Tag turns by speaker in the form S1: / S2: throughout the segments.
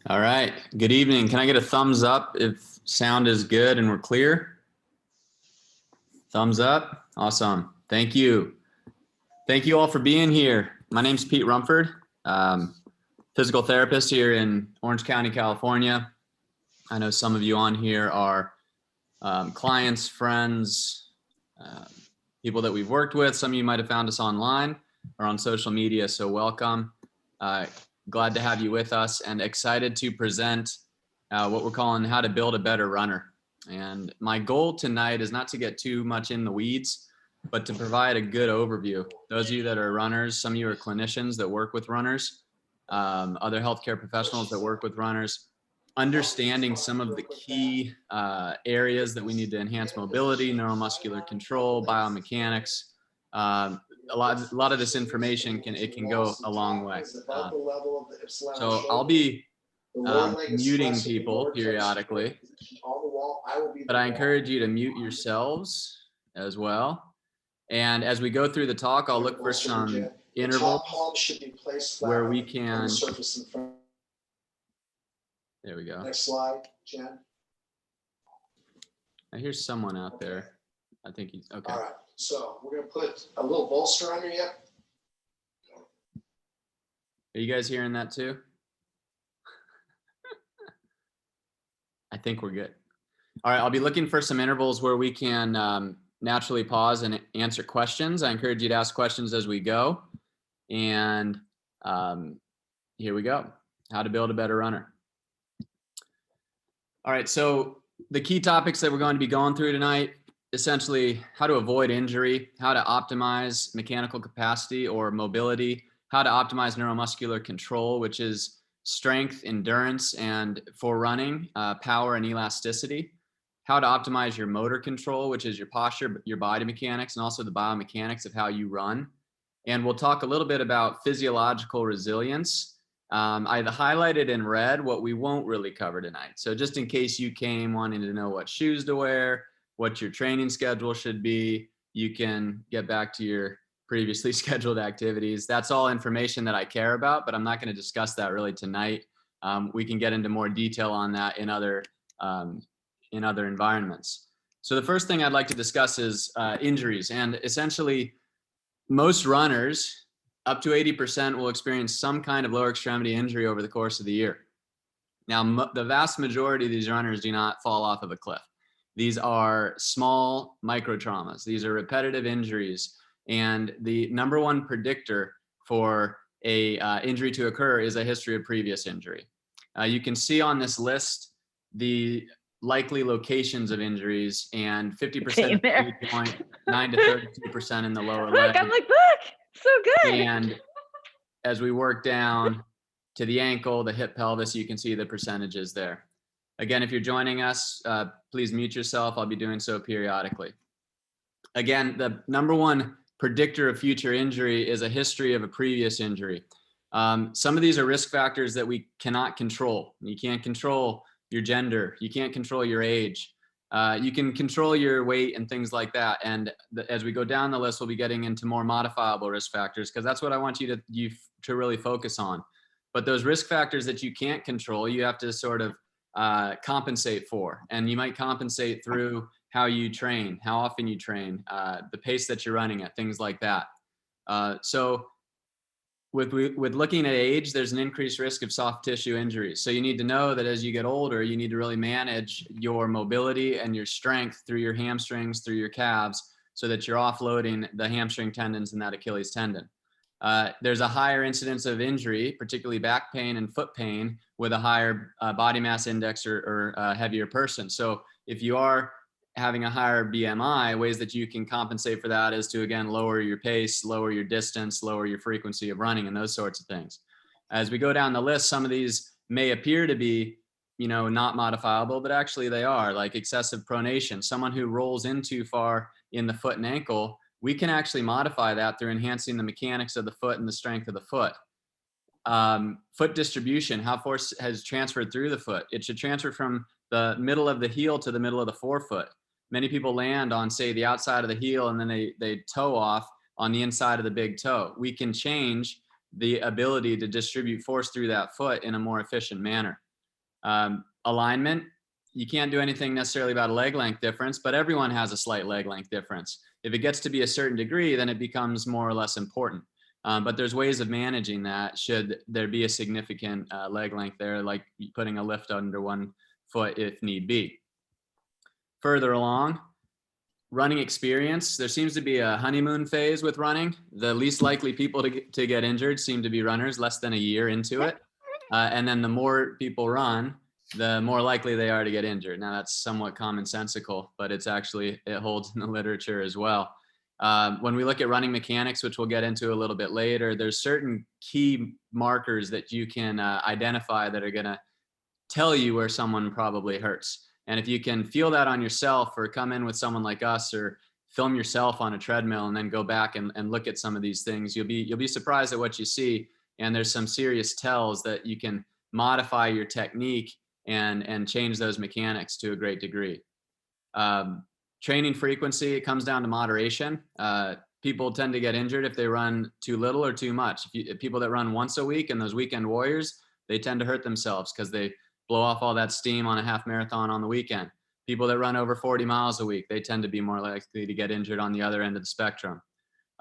S1: All right. Good evening. Can I get a thumbs up if sound is good and we're clear? Thumbs up. Awesome. Thank you. Thank you all for being here. My name's Pete Rumford, physical therapist here in Orange County, California. I know some of you on here are clients, friends, people that we've worked with. Some of you might have found us online or on social media, so welcome. Glad to have you with us and excited to present what we're calling how to build a better runner. And my goal tonight is not to get too much in the weeds, but to provide a good overview. Those of you that are runners, some of you are clinicians that work with runners, other healthcare professionals that work with runners, understanding some of the key areas that we need to enhance mobility, neuromuscular control, biomechanics. A lot of this information can go a long way. So I'll be muting people periodically, but I encourage you to mute yourselves as well. And as we go through the talk, I'll look for some intervals where we can. There we go.
S2: Next slide, Jen.
S1: I hear someone out there. I think he's okay.
S2: All right, so we're gonna put a little bolster on your hip.
S1: Are you guys hearing that too? I think we're good. All right, I'll be looking for some intervals where we can naturally pause and answer questions. I encourage you to ask questions as we go. And here we go. How to build a better runner. All right, so the key topics that we're going to be going through tonight, essentially how to avoid injury, how to optimize mechanical capacity or mobility, how to optimize neuromuscular control, which is strength, endurance, and for running, power and elasticity, how to optimize your motor control, which is your posture, your body mechanics, and also the biomechanics of how you run. And we'll talk a little bit about physiological resilience. I highlighted in red what we won't really cover tonight. So just in case you came wanting to know what shoes to wear, what your training schedule should be, you can get back to your previously scheduled activities. That's all information that I care about, but I'm not going to discuss that really tonight. We can get into more detail on that in other environments. So the first thing I'd like to discuss is injuries. And essentially, most runners, up to 80%, will experience some kind of lower extremity injury over the course of the year. Now, the vast majority of these runners do not fall off of a cliff. These are small micro traumas. These are repetitive injuries. And the number one predictor for a injury to occur is a history of previous injury. You can see on this list the likely locations of injuries, and 50% of the joint, 9 to 32% in the lower leg.
S3: I'm like, look, so good.
S1: And as we work down to the ankle, the hip, pelvis, you can see the percentages there. Again, if you're joining us, please mute yourself. I'll be doing so periodically. Again, the number one predictor of future injury is a history of a previous injury. Some of these are risk factors that we cannot control. You can't control your gender. You can't control your age. You can control your weight and things like that. And as we go down the list, we'll be getting into more modifiable risk factors, because that's what I want you to really focus on. But those risk factors that you can't control, you have to sort of compensate for. And you might compensate through how you train, how often you train, the pace that you're running at, things like that. So with looking at age, there's an increased risk of soft tissue injuries. So you need to know that as you get older, you need to really manage your mobility and your strength through your hamstrings, through your calves, so that you're offloading the hamstring tendons and that Achilles tendon. There's a higher incidence of injury, particularly back pain and foot pain, with a higher body mass index or heavier person. So if you are having a higher BMI, ways that you can compensate for that is to, again, lower your pace, lower your distance, lower your frequency of running, and those sorts of things. As we go down the list, some of these may appear to be, not modifiable, but actually they are, like excessive pronation. Someone who rolls in too far in the foot and ankle, we can actually modify that through enhancing the mechanics of the foot and the strength of the foot. Foot distribution, how force has transferred through the foot. It should transfer from the middle of the heel to the middle of the forefoot. Many people land on, say, the outside of the heel, and then they toe off on the inside of the big toe. We can change the ability to distribute force through that foot in a more efficient manner. Alignment, you can't do anything necessarily about a leg length difference, but everyone has a slight leg length difference. If it gets to be a certain degree, then it becomes more or less important. But there's ways of managing that should there be a significant leg length there, like putting a lift under one foot if need be. Further along, running experience. There seems to be a honeymoon phase with running. The least likely people to get injured seem to be runners less than a year into it. And then the more people run, the more likely they are to get injured. Now that's somewhat commonsensical, but it holds in the literature as well. When we look at running mechanics, which we'll get into a little bit later, there's certain key markers that you can identify that are going to tell you where someone probably hurts. And if you can feel that on yourself, or come in with someone like us, or film yourself on a treadmill and then go back and look at some of these things, you'll be surprised at what you see. And there's some serious tells that you can modify your technique and change those mechanics to a great degree. Training frequency, it comes down to moderation. People tend to get injured if they run too little or too much. If people that run once a week and those weekend warriors, they tend to hurt themselves because they blow off all that steam on a half marathon on the weekend. People that run over 40 miles a week, they tend to be more likely to get injured on the other end of the spectrum.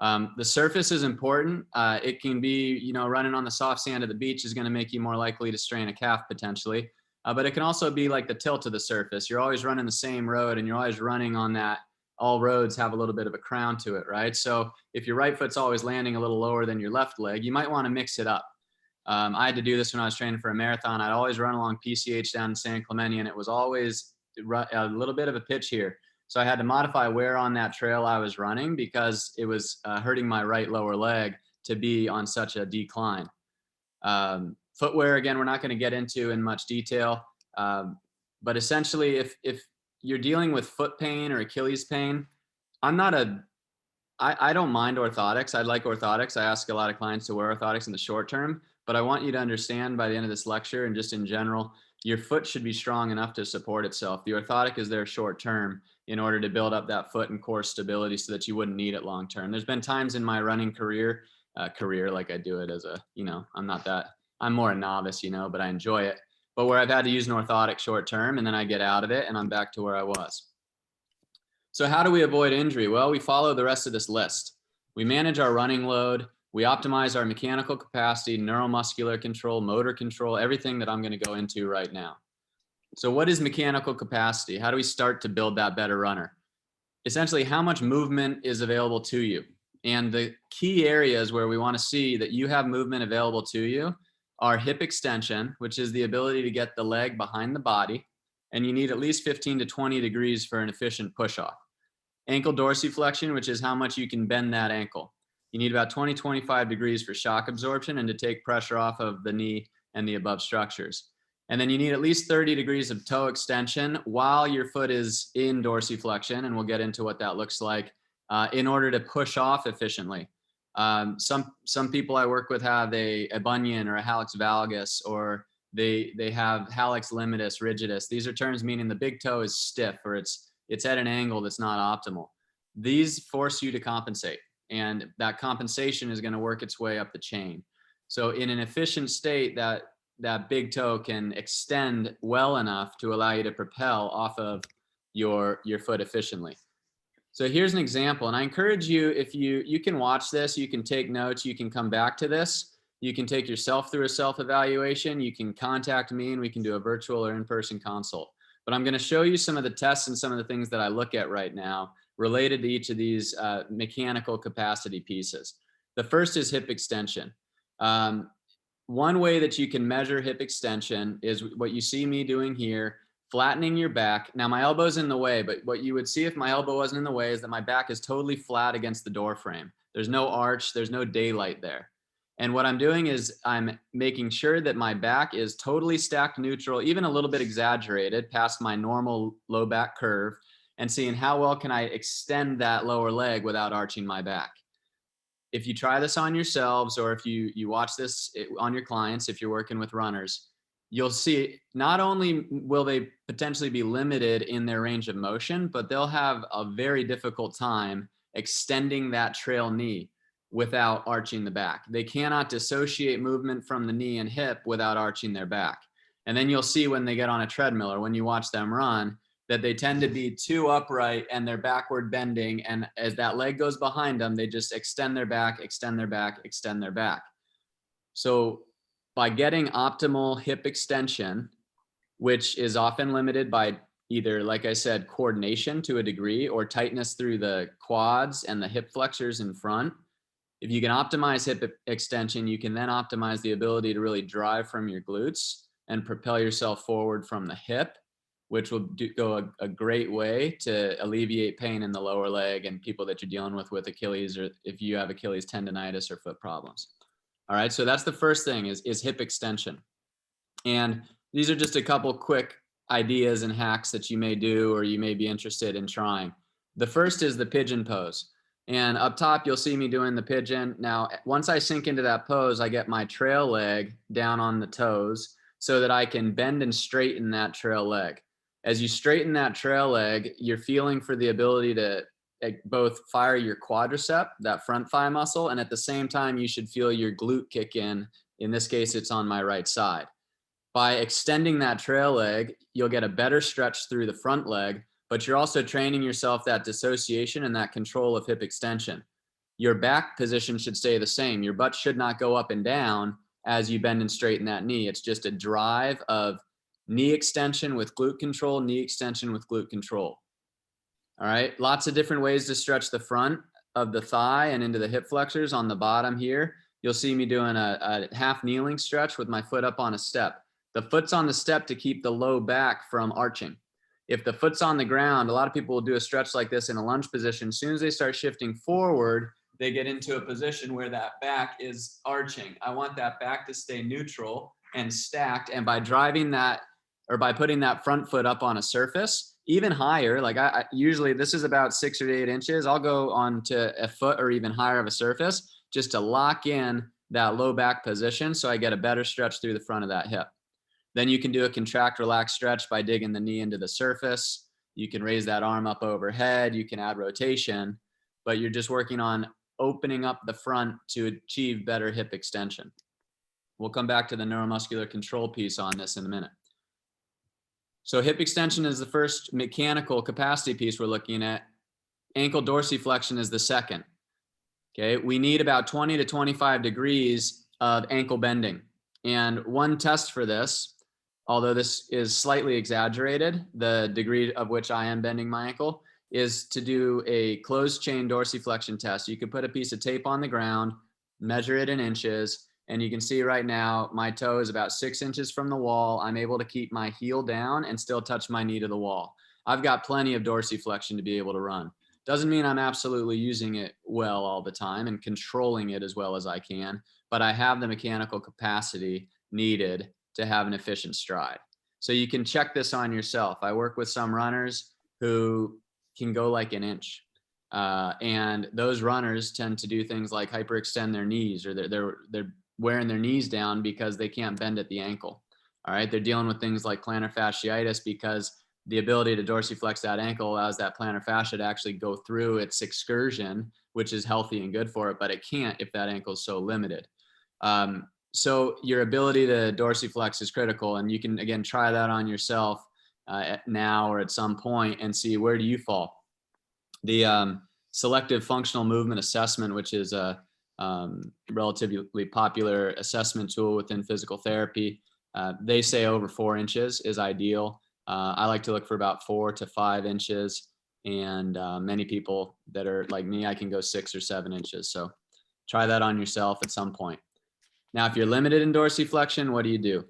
S1: The surface is important. It can be, running on the soft sand of the beach is going to make you more likely to strain a calf potentially. But it can also be like the tilt of the surface. You're always running the same road and you're always running on that. All roads have a little bit of a crown to it, right? So if your right foot's always landing a little lower than your left leg, you might want to mix it up. I had to do this when I was training for a marathon. I'd always run along PCH down in San Clemente, and it was always a little bit of a pitch here. So I had to modify where on that trail I was running because it was hurting my right lower leg to be on such a decline. Footwear, again, we're not going to get into in much detail. But essentially, if you're dealing with foot pain or Achilles pain, I don't mind orthotics. I like orthotics. I ask a lot of clients to wear orthotics in the short term, but I want you to understand by the end of this lecture and just in general, your foot should be strong enough to support itself. The orthotic is there short term in order to build up that foot and core stability so that you wouldn't need it long term. There's been times in my running career like I do it as I'm more a novice, but I enjoy it. But where I've had to use an orthotic short term and then I get out of it and I'm back to where I was. So how do we avoid injury? Well, we follow the rest of this list. We manage our running load. We optimize our mechanical capacity, neuromuscular control, motor control, everything that I'm going to go into right now. So what is mechanical capacity? How do we start to build that better runner? Essentially, how much movement is available to you? And the key areas where we want to see that you have movement available to you are hip extension, which is the ability to get the leg behind the body. And you need at least 15 to 20 degrees for an efficient push-off. Ankle dorsiflexion, which is how much you can bend that ankle. You need about 20-25 degrees for shock absorption and to take pressure off of the knee and the above structures. And then you need at least 30 degrees of toe extension while your foot is in dorsiflexion, and we'll get into what that looks like in order to push off efficiently. Some people I work with have a bunion or a hallux valgus, or they have hallux limitus, rigidus. These are terms meaning the big toe is stiff or it's at an angle that's not optimal. These force you to compensate, and that compensation is going to work its way up the chain. So in an efficient state, that big toe can extend well enough to allow you to propel off of your foot efficiently. So here's an example, and I encourage you, if you can watch this, you can take notes, you can come back to this, you can take yourself through a self-evaluation, you can contact me and we can do a virtual or in-person consult. But I'm going to show you some of the tests and some of the things that I look at right now related to each of these mechanical capacity pieces. The first is hip extension. One way that you can measure hip extension is what you see me doing here, flattening your back. Now my elbow's in the way, but what you would see if my elbow wasn't in the way is that my back is totally flat against the door frame. There's no arch, there's no daylight there. And what I'm doing is I'm making sure that my back is totally stacked neutral, even a little bit exaggerated past my normal low back curve, and seeing how well can I extend that lower leg without arching my back. If you try this on yourselves, or if you watch this on your clients, if you're working with runners, you'll see not only will they potentially be limited in their range of motion, but they'll have a very difficult time extending that trail knee without arching the back. They cannot dissociate movement from the knee and hip without arching their back. And then you'll see when they get on a treadmill or when you watch them run, that they tend to be too upright and they're backward bending. And as that leg goes behind them, they just extend their back, extend their back, extend their back. So by getting optimal hip extension, which is often limited by either, like I said, coordination to a degree or tightness through the quads and the hip flexors in front. If you can optimize hip extension, you can then optimize the ability to really drive from your glutes and propel yourself forward from the hip, which will go a great way to alleviate pain in the lower leg and people that you're dealing with Achilles, or if you have Achilles tendonitis or foot problems. All right, so that's the first thing is hip extension. And these are just a couple quick ideas and hacks that you may do or you may be interested in trying. The first is the pigeon pose. And up top, you'll see me doing the pigeon. Now, once I sink into that pose, I get my trail leg down on the toes so that I can bend and straighten that trail leg. As you straighten that trail leg, you're feeling for the ability to both fire your quadricep, that front thigh muscle, and at the same time, you should feel your glute kick in. In this case, it's on my right side. By extending that trail leg, you'll get a better stretch through the front leg, but you're also training yourself that dissociation and that control of hip extension. Your back position should stay the same. Your butt should not go up and down as you bend and straighten that knee. It's just a drive of knee extension with glute control, knee extension with glute control. All right, lots of different ways to stretch the front of the thigh and into the hip flexors. On the bottom here, you'll see me doing a half kneeling stretch with my foot up on a step. The foot's on the step to keep the low back from arching. If the foot's on the ground, a lot of people will do a stretch like this in a lunge position. As soon as they start shifting forward, they get into a position where that back is arching. I want that back to stay neutral and stacked. And by driving that, or by putting that front foot up on a surface, even higher, like I usually this is about 6 or 8 inches. I'll go on to a foot or even higher of a surface just to lock in that low back position so I get a better stretch through the front of that hip. Then you can do a contract, relax stretch by digging the knee into the surface. You can raise that arm up overhead. You can add rotation, but you're just working on opening up the front to achieve better hip extension. We'll come back to the neuromuscular control piece on this in a minute. So hip extension is the first mechanical capacity piece we're looking at. Ankle dorsiflexion is the second. Okay, we need about 20 to 25 degrees of ankle bending. And one test for this, although this is slightly exaggerated, the degree of which I am bending my ankle, is to do a closed chain dorsiflexion test. You can put a piece of tape on the ground, measure it in inches, and you can see right now my toe is about 6 inches from the wall. I'm able to keep my heel down and still touch my knee to the wall. I've got plenty of dorsiflexion to be able to run. Doesn't mean I'm absolutely using it well all the time and controlling it as well as I can, but I have the mechanical capacity needed to have an efficient stride. So you can check this on yourself. I work with some runners who can go like an inch. And those runners tend to do things like hyperextend their knees, or they're wearing their knees down because they can't bend at the ankle. All right. They're dealing with things like plantar fasciitis because the ability to dorsiflex that ankle allows that plantar fascia to actually go through its excursion, which is healthy and good for it, but it can't if that ankle is so limited. So your ability to dorsiflex is critical, and you can, again, try that on yourself now or at some point and see where do you fall. The selective functional movement assessment, which is a relatively popular assessment tool within physical therapy, they say over 4 inches is ideal. I like to look for about 4 to 5 inches, and many people that are like me, I can go 6 or 7 inches. So try that on yourself at some point. Now, if you're limited in dorsiflexion, what do?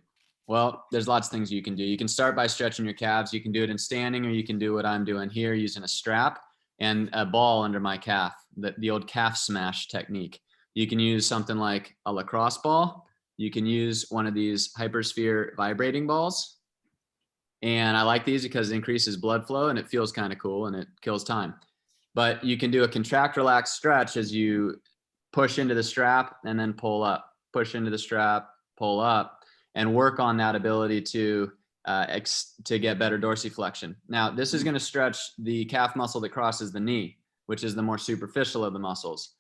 S1: Well, there's lots of things you can do. You can start by stretching your calves. You can do it in standing, or you can do what I'm doing here using a strap and a ball under my calf, the old calf smash technique. You can use something like a lacrosse ball. You can use one of these hypersphere vibrating balls. And I like these because it increases blood flow and it feels kind of cool and it kills time. But you can do a contract, relax stretch as you push into the strap and then pull up, push into the strap, pull up, and work on that ability to get better dorsiflexion. Now, this is going to stretch the calf muscle that crosses the knee, which is the more superficial of the muscles.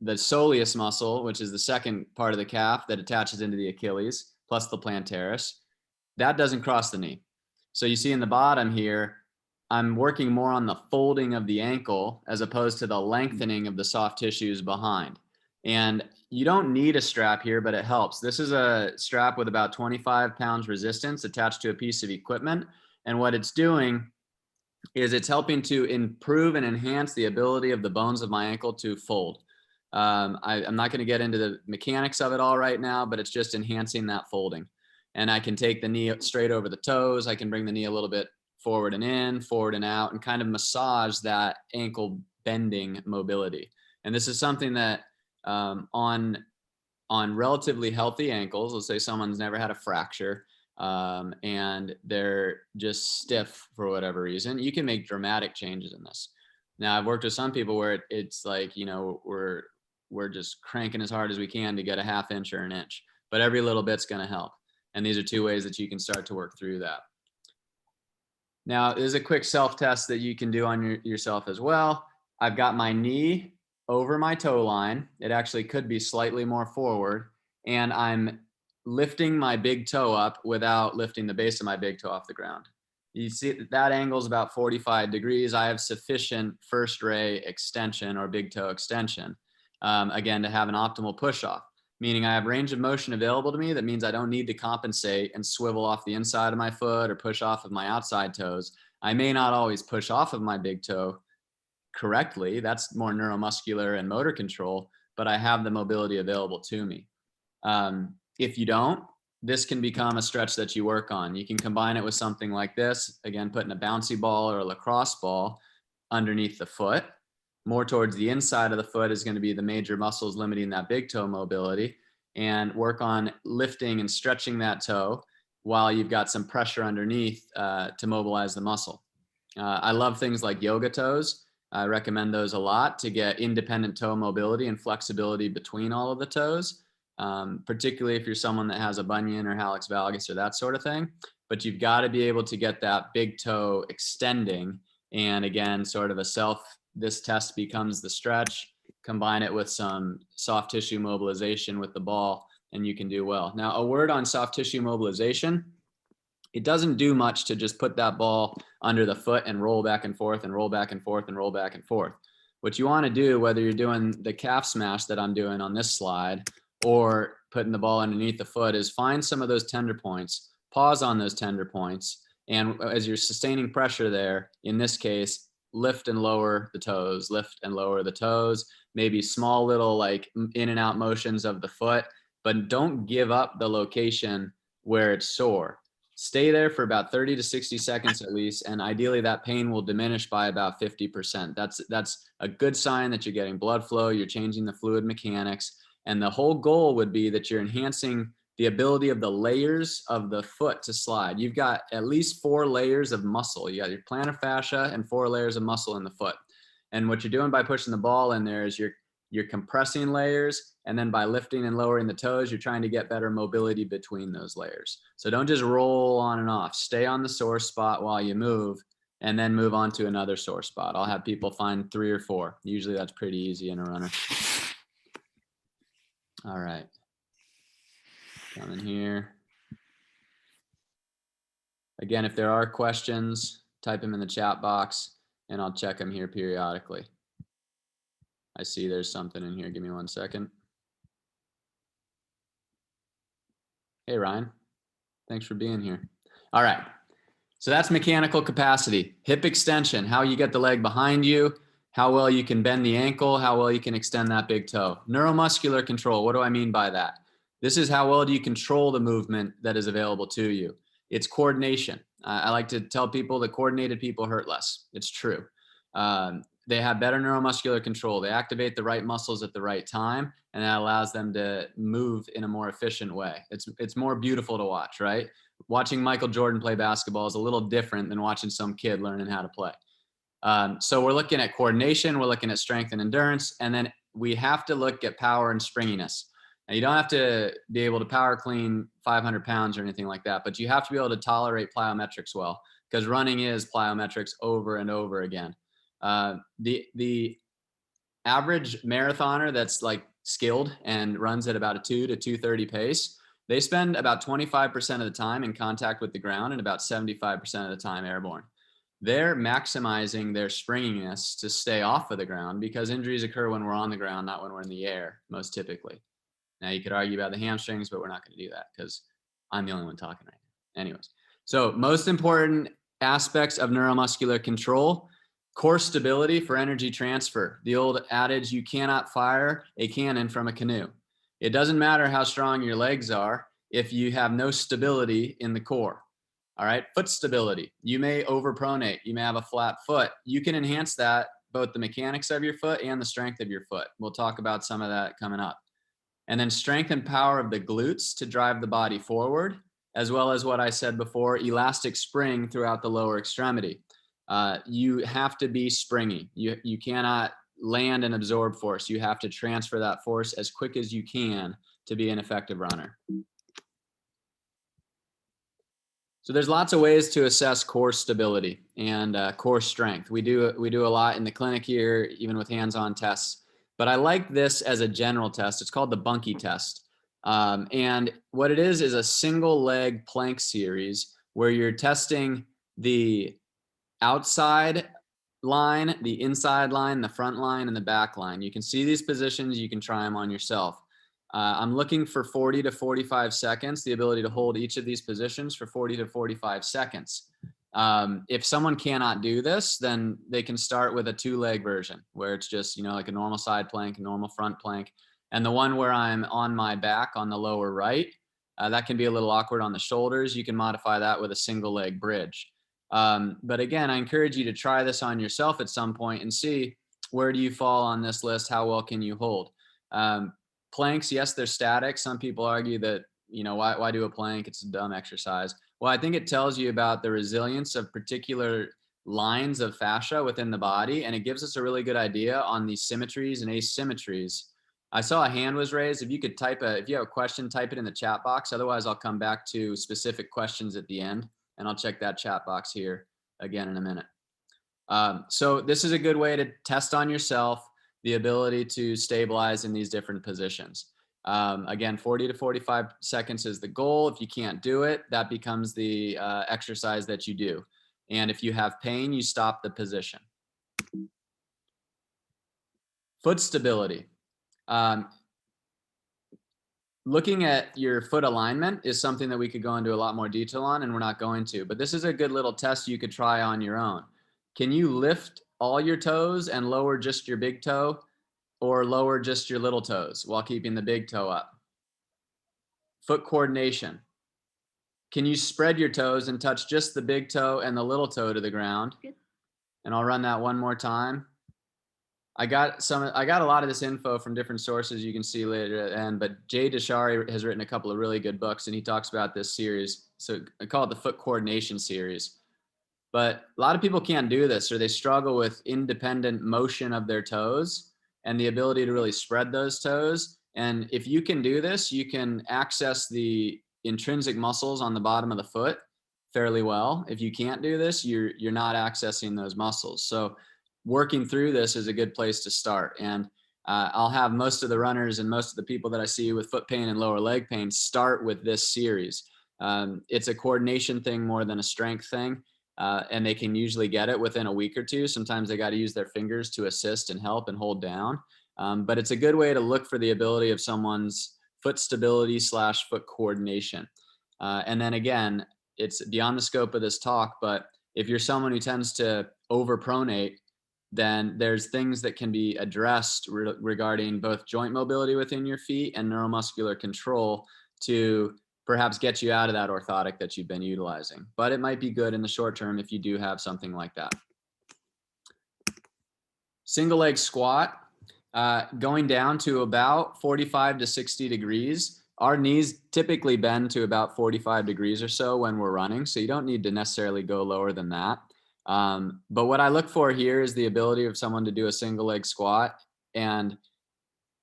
S1: The soleus muscle, which is the second part of the calf that attaches into the Achilles, plus the plantaris, that doesn't cross the knee. So you see in the bottom here, I'm working more on the folding of the ankle as opposed to the lengthening of the soft tissues behind. And you don't need a strap here, but it helps. This is a strap with about 25 pounds resistance attached to a piece of equipment. And what it's doing is it's helping to improve and enhance the ability of the bones of my ankle to fold. I'm not going to get into the mechanics of it all right now, but it's just enhancing that folding. And I can take the knee straight over the toes. I can bring the knee a little bit forward and in, forward and out, and kind of massage that ankle bending mobility. And this is something that on relatively healthy ankles, let's say someone's never had a fracture, and they're just stiff for whatever reason, you can make dramatic changes in this. Now, I've worked with some people where it's like, you know, we're just cranking as hard as we can to get a half inch or an inch, but every little bit's going to help. And these are two ways that you can start to work through that. Now, there's a quick self-test that you can do on yourself as well. I've got my knee over my toe line. It actually could be slightly more forward, and I'm lifting my big toe up without lifting the base of my big toe off the ground. You see that angle is about 45 degrees. I have sufficient first ray extension or big toe extension, again, to have an optimal push off, meaning I have range of motion available to me. That means I don't need to compensate and swivel off the inside of my foot or push off of my outside toes. I may not always push off of my big toe correctly. That's more neuromuscular and motor control, but I have the mobility available to me. If you don't, this can become a stretch that you work on. You can combine it with something like this, again, putting a bouncy ball or a lacrosse ball underneath the foot. More towards the inside of the foot is going to be the major muscles limiting that big toe mobility, and work on lifting and stretching that toe while you've got some pressure underneath to mobilize the muscle. I love things like yoga toes. I recommend those a lot to get independent toe mobility and flexibility between all of the toes, particularly if you're someone that has a bunion or hallux valgus or that sort of thing. But you've got to be able to get that big toe extending. And again, sort of this test becomes the stretch, combine it with some soft tissue mobilization with the ball, and you can do well. Now, a word on soft tissue mobilization. It doesn't do much to just put that ball under the foot and roll back and forth and roll back and forth and roll back and forth. What you want to do, whether you're doing the calf smash that I'm doing on this slide or putting the ball underneath the foot, is find some of those tender points, pause on those tender points, and as you're sustaining pressure there, in this case, lift and lower the toes, lift and lower the toes, maybe small little like in and out motions of the foot, but don't give up the location where it's sore. Stay there for about 30 to 60 seconds at least, and ideally that pain will diminish by about 50%. That's a good sign that you're getting blood flow, you're changing the fluid mechanics, and the whole goal would be that you're enhancing the ability of the layers of the foot to slide. You've got at least 4 layers of muscle. You got your plantar fascia and 4 layers of muscle in the foot. And what you're doing by pushing the ball in there is you're compressing layers, and then by lifting and lowering the toes, you're trying to get better mobility between those layers. So don't just roll on and off. Stay on the sore spot while you move, and then move on to another sore spot. I'll have people find 3 or 4. Usually that's pretty easy in a runner. All right. Come in here. Again, if there are questions, type them in the chat box, and I'll check them here periodically. I see there's something in here. Give me 1 second. Hey, Ryan. Thanks for being here. All right. So that's mechanical capacity. Hip extension, how you get the leg behind you, how well you can bend the ankle, how well you can extend that big toe. Neuromuscular control, what do I mean by that? This is how well do you control the movement that is available to you. It's coordination. I like to tell people that coordinated people hurt less. It's true. They have better neuromuscular control. They activate the right muscles at the right time, and that allows them to move in a more efficient way. It's more beautiful to watch, right? Watching Michael Jordan play basketball is a little different than watching some kid learning how to play. So we're looking at coordination, we're looking at strength and endurance, and then we have to look at power and springiness. Now, you don't have to be able to power clean 500 pounds or anything like that, but you have to be able to tolerate plyometrics well, because running is plyometrics over and over again. The average marathoner that's like skilled and runs at about a 2 to 2:30 pace They spend about 25% of the time in contact with the ground and about 75% of the time airborne. They're maximizing their springiness to stay off of the ground because injuries occur when we're on the ground, not when we're in the air, most typically. Now, you could argue about the hamstrings, but we're not going to do that because I'm the only one talking right now. Anyways, so most important aspects of neuromuscular control: core stability for energy transfer. The old adage, you cannot fire a cannon from a canoe. It doesn't matter how strong your legs are if you have no stability in the core. All right, foot stability. You may overpronate. You may have a flat foot. You can enhance that, both the mechanics of your foot and the strength of your foot. We'll talk about some of that coming up. And then strength and power of the glutes to drive the body forward, as well as what I said before, elastic spring throughout the lower extremity. You have to be springy. You cannot land and absorb force. You have to transfer that force as quick as you can to be an effective runner. So there's lots of ways to assess core stability and core strength. We do a lot in the clinic here, even with hands-on tests. But I like this as a general test. It's called the Bunky test. And what it is a single leg plank series where you're testing the outside line, the inside line, the front line, and the back line. You can see these positions. You can try them on yourself. I'm looking for 40 to 45 seconds, the ability to hold each of these positions for 40 to 45 seconds. If someone cannot do this, then they can start with a 2-leg version where it's just, like a normal side plank, a normal front plank. And the one where I'm on my back on the lower right, that can be a little awkward on the shoulders. You can modify that with a single leg bridge. But again, I encourage you to try this on yourself at some point and see, where do you fall on this list? How well can you hold? Planks, yes, they're static. Some people argue that, why do a plank? It's a dumb exercise. Well, I think it tells you about the resilience of particular lines of fascia within the body, and it gives us a really good idea on the symmetries and asymmetries. I saw a hand was raised. If you could if you have a question, type it in the chat box. Otherwise, I'll come back to specific questions at the end, and I'll check that chat box here again in a minute. So this is a good way to test on yourself the ability to stabilize in these different positions. Again, 40 to 45 seconds is the goal. If you can't do it, that becomes the exercise that you do. And if you have pain, you stop the position. Foot stability. Looking at your foot alignment is something that we could go into a lot more detail on, and we're not going to. But this is a good little test you could try on your own. Can you lift all your toes and lower just your big toe, or lower just your little toes while keeping the big toe up? Foot coordination. Can you spread your toes and touch just the big toe and the little toe to the ground? Good. And I'll run that one more time. I got a lot of this info from different sources you can see later at the end, but Jay Deshari has written a couple of really good books, and he talks about this series. So I call it the foot coordination series. But a lot of people can't do this, or they struggle with independent motion of their toes and the ability to really spread those toes. And if you can do this, you can access the intrinsic muscles on the bottom of the foot fairly well. If you can't do this, you're not accessing those muscles. So working through this is a good place to start. And I'll have most of the runners and most of the people that I see with foot pain and lower leg pain start with this series. It's a coordination thing more than a strength thing. And they can usually get it within a week or two. Sometimes they got to use their fingers to assist and help and hold down. But it's a good way to look for the ability of someone's foot stability / foot coordination. And then again, it's beyond the scope of this talk, but if you're someone who tends to overpronate, then there's things that can be addressed regarding both joint mobility within your feet and neuromuscular control to perhaps get you out of that orthotic that you've been utilizing. But it might be good in the short term if you do have something like that. Single leg squat, going down to about 45 to 60 degrees. Our knees typically bend to about 45 degrees or so when we're running, so you don't need to necessarily go lower than that. But what I look for here is the ability of someone to do a single leg squat, and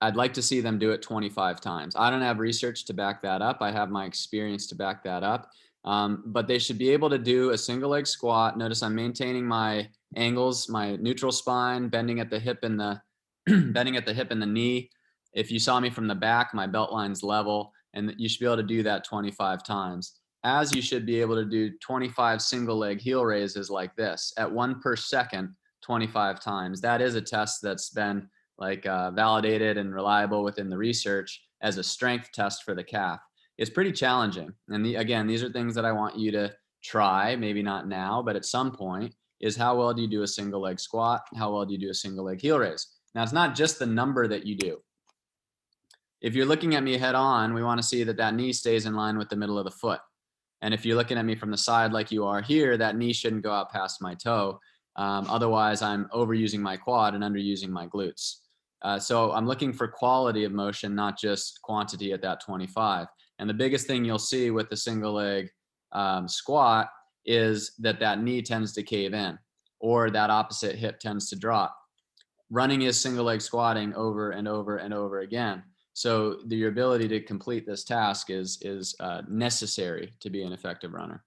S1: I'd like to see them do it 25 times. I don't have research to back that up. I have my experience to back that up. But they should be able to do a single leg squat. Notice I'm maintaining my angles, my neutral spine, bending at the hip and the bending at the hip and the knee. If you saw me from the back, my belt line's level. And you should be able to do that 25 times, as you should be able to do 25 single leg heel raises like this at 1 per second, 25 times. That is a test that's been like validated and reliable within the research as a strength test for the calf. It's pretty challenging. And again, these are things that I want you to try, maybe not now, but at some point, is how well do you do a single leg squat? How well do you do a single leg heel raise? Now, it's not just the number that you do. If you're looking at me head on, we want to see that that knee stays in line with the middle of the foot. And if you're looking at me from the side like you are here, that knee shouldn't go out past my toe. Otherwise, I'm overusing my quad and underusing my glutes. So I'm looking for quality of motion, not just quantity at that 25. And the biggest thing you'll see with the single leg squat is that that knee tends to cave in, or that opposite hip tends to drop. Running is single leg squatting over and over and over again. So your ability to complete this task is necessary to be an effective runner.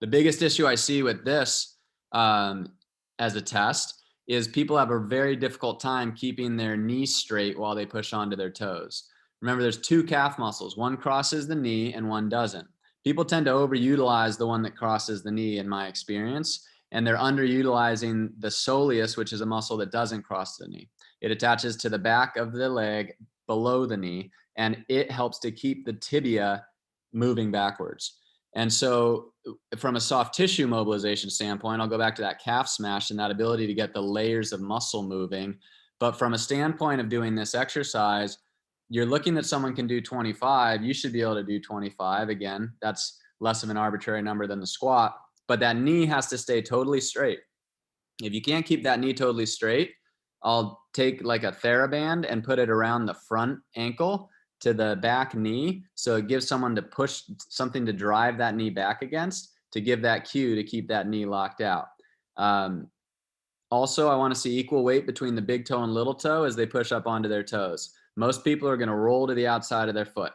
S1: The biggest issue I see with this as a test is people have a very difficult time keeping their knee straight while they push onto their toes. Remember, there's two calf muscles. One crosses the knee and one doesn't. People tend to overutilize the one that crosses the knee in my experience, and they're underutilizing the soleus, which is a muscle that doesn't cross the knee. It attaches to the back of the leg below the knee, and it helps to keep the tibia moving backwards. And so from a soft tissue mobilization standpoint, I'll go back to that calf smash and that ability to get the layers of muscle moving. But from a standpoint of doing this exercise, you're looking at someone can do 25, you should be able to do 25. Again, that's less of an arbitrary number than the squat, but that knee has to stay totally straight. If you can't keep that knee totally straight, I'll take like a TheraBand and put it around the front ankle to the back knee. So it gives someone to push something to drive that knee back against, to give that cue to keep that knee locked out. Also, I want to see equal weight between the big toe and little toe as they push up onto their toes. Most people are going to roll to the outside of their foot.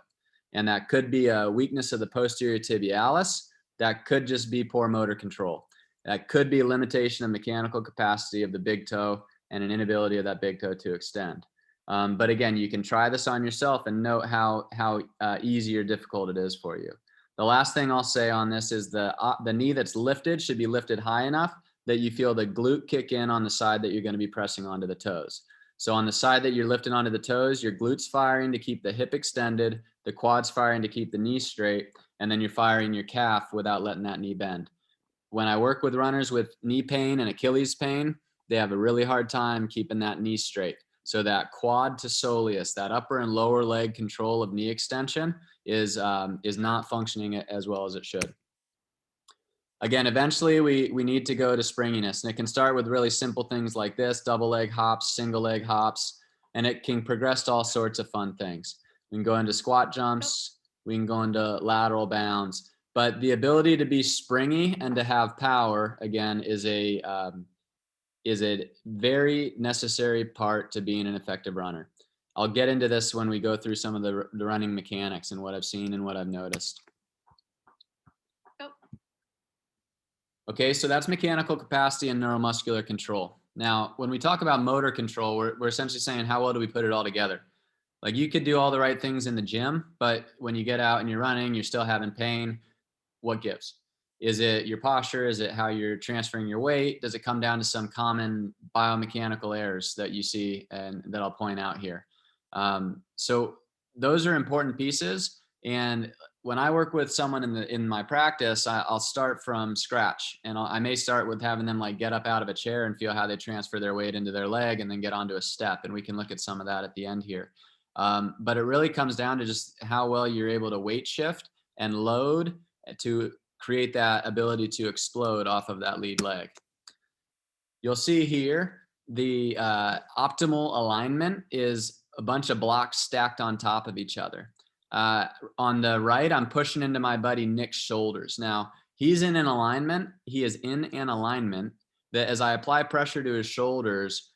S1: And that could be a weakness of the posterior tibialis. That could just be poor motor control. That could be a limitation of mechanical capacity of the big toe and an inability of that big toe to extend. But again, you can try this on yourself and note how easy or difficult it is for you. The last thing I'll say on this is the knee that's lifted should be lifted high enough that you feel the glute kick in on the side that you're going to be pressing onto the toes. So on the side that you're lifting onto the toes, your glutes firing to keep the hip extended, the quads firing to keep the knee straight, and then you're firing your calf without letting that knee bend. When I work with runners with knee pain and Achilles pain, they have a really hard time keeping that knee straight. So that quad to soleus, that upper and lower leg control of knee extension is not functioning as well as it should. Again, eventually we need to go to springiness, and it can start with really simple things like this: double leg hops, single leg hops, and it can progress to all sorts of fun things. We can go into squat jumps, we can go into lateral bounds, but the ability to be springy and to have power, again, is a very necessary part to being an effective runner. I'll get into this when we go through some of the running mechanics and what I've seen and what I've noticed. Okay, so that's mechanical capacity and neuromuscular control. Now, when we talk about motor control, we're essentially saying how well do we put it all together? Like, you could do all the right things in the gym, but when you get out and you're running, you're still having pain. What gives? Is it your posture? Is it how you're transferring your weight? Does it come down to some common biomechanical errors that you see and that I'll point out here? So those are important pieces. And when I work with someone in my practice, I'll start from scratch, and I may start with having them like get up out of a chair and feel how they transfer their weight into their leg, and then get onto a step. And we can look at some of that at the end here. But it really comes down to just how well you're able to weight shift and load to create that ability to explode off of that lead leg. You'll see here the optimal alignment is a bunch of blocks stacked on top of each other. On the right, I'm pushing into my buddy Nick's shoulders. Now, he's in an alignment. He is in an alignment that as I apply pressure to his shoulders,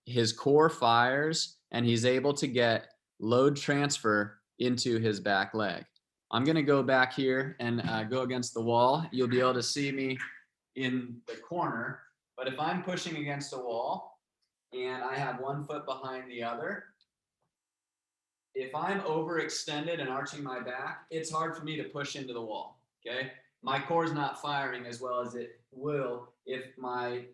S1: his core fires and he's able to get load transfer into his back leg. I'm going to go back here and go against the wall. You'll be able to see me in the corner. But if I'm pushing against a wall and I have one foot behind the other, if I'm overextended and arching my back, it's hard for me to push into the wall, okay? My core is not firing as well as it will if my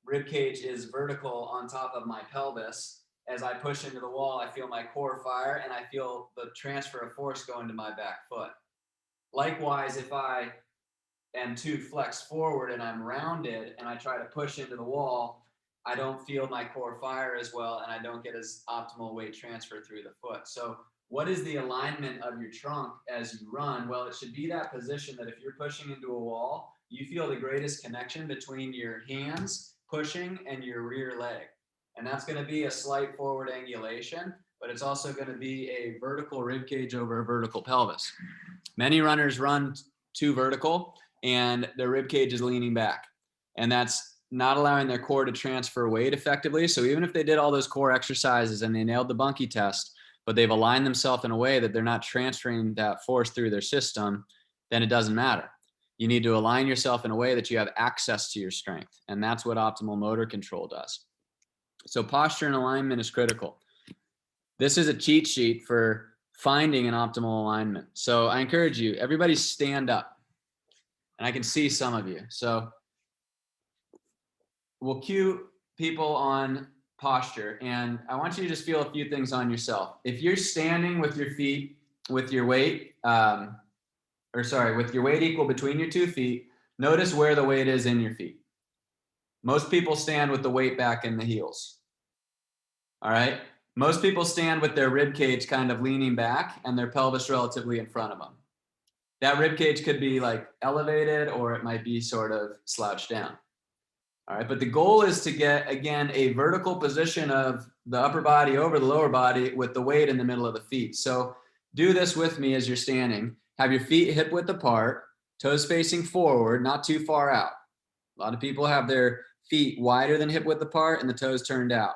S1: rib cage is vertical on top of my pelvis. As I push into the wall, I feel my core fire and I feel the transfer of force go into my back foot. Likewise, if I am too flexed forward and I'm rounded and I try to push into the wall, I don't feel my core fire as well and I don't get as optimal weight transfer through the foot. So what is the alignment of your trunk as you run? Well, it should be that position that if you're pushing into a wall, you feel the greatest connection between your hands pushing and your rear leg. And that's going to be a slight forward angulation, but it's also going to be a vertical rib cage over a vertical pelvis. Many runners run too vertical and their rib cage is leaning back, and that's not allowing their core to transfer weight effectively. So even if they did all those core exercises and they nailed the bunkie test, but they've aligned themselves in a way that they're not transferring that force through their system, then it doesn't matter. You need to align yourself in a way that you have access to your strength. And that's what optimal motor control does. So posture and alignment is critical. This is a cheat sheet for finding an optimal alignment. So I encourage you, everybody stand up. And I can see some of you. So we'll cue people on posture. And I want you to just feel a few things on yourself. If you're standing with your feet, with your weight, with your weight equal between your 2 feet, notice where the weight is in your feet. Most people stand with the weight back in the heels. All right. Most people stand with their rib cage kind of leaning back and their pelvis relatively in front of them. That rib cage could be like elevated or it might be sort of slouched down. All right, but the goal is to get, again, a vertical position of the upper body over the lower body with the weight in the middle of the feet. So do this with me as you're standing. Have your feet hip width apart, toes facing forward, not too far out. A lot of people have their feet wider than hip width apart and the toes turned out.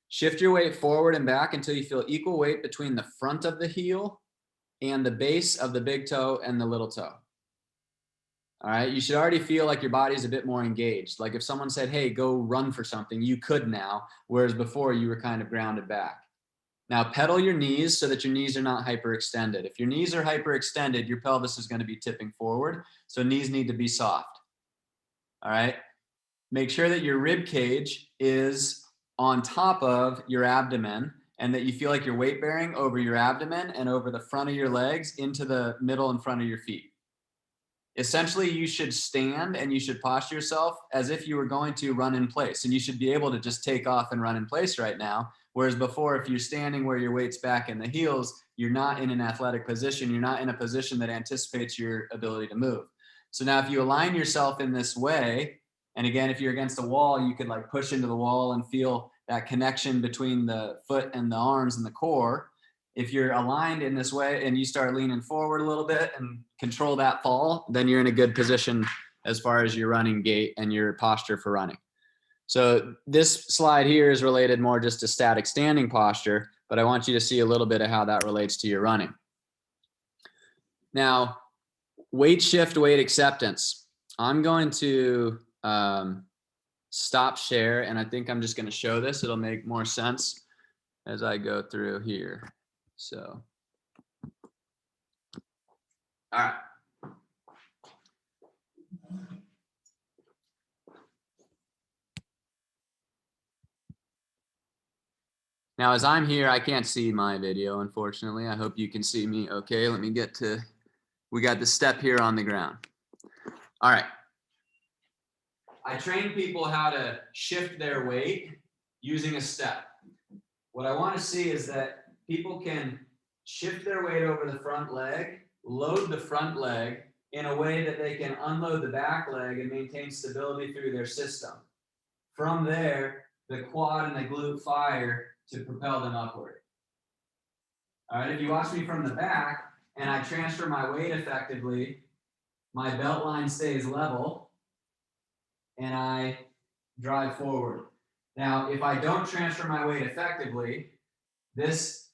S1: Shift your weight forward and back until you feel equal weight between the front of the heel and the base of the big toe and the little toe. All right, you should already feel like your body's a bit more engaged. Like if someone said, hey, go run for something, you could now, whereas before you were kind of grounded back. Now pedal your knees so that your knees are not hyperextended. If your knees are hyperextended, your pelvis is going to be tipping forward. So knees need to be soft. All right, make sure that your rib cage is on top of your abdomen and that you feel like you're weight bearing over your abdomen and over the front of your legs into the middle and front of your feet. Essentially, you should stand and you should posture yourself as if you were going to run in place. And you should be able to just take off and run in place right now. Whereas before, if you're standing where your weight's back in the heels, you're not in an athletic position. You're not in a position that anticipates your ability to move. So now if you align yourself in this way, and again, if you're against a wall, you could like push into the wall and feel that connection between the foot and the arms and the core. If you're aligned in this way and you start leaning forward a little bit and control that fall, then you're in a good position as far as your running gait and your posture for running. So this slide here is related more just to static standing posture, but I want you to see a little bit of how that relates to your running. Now, weight shift, weight acceptance. I'm going to stop share, and I think I'm just going to show this. It'll make more sense as I go through here. So, all right. Now, as I'm here, I can't see my video, unfortunately. I hope you can see me. Okay, let me get to, we got the step here on the ground. All right. I train people how to shift their weight using a step. What I want to see is that people can shift their weight over the front leg, load the front leg in a way that they can unload the back leg and maintain stability through their system. From there, the quad and the glute fire to propel them upward. All right, if you watch me from the back and I transfer my weight effectively, my belt line stays level and I drive forward. Now, if I don't transfer my weight effectively, this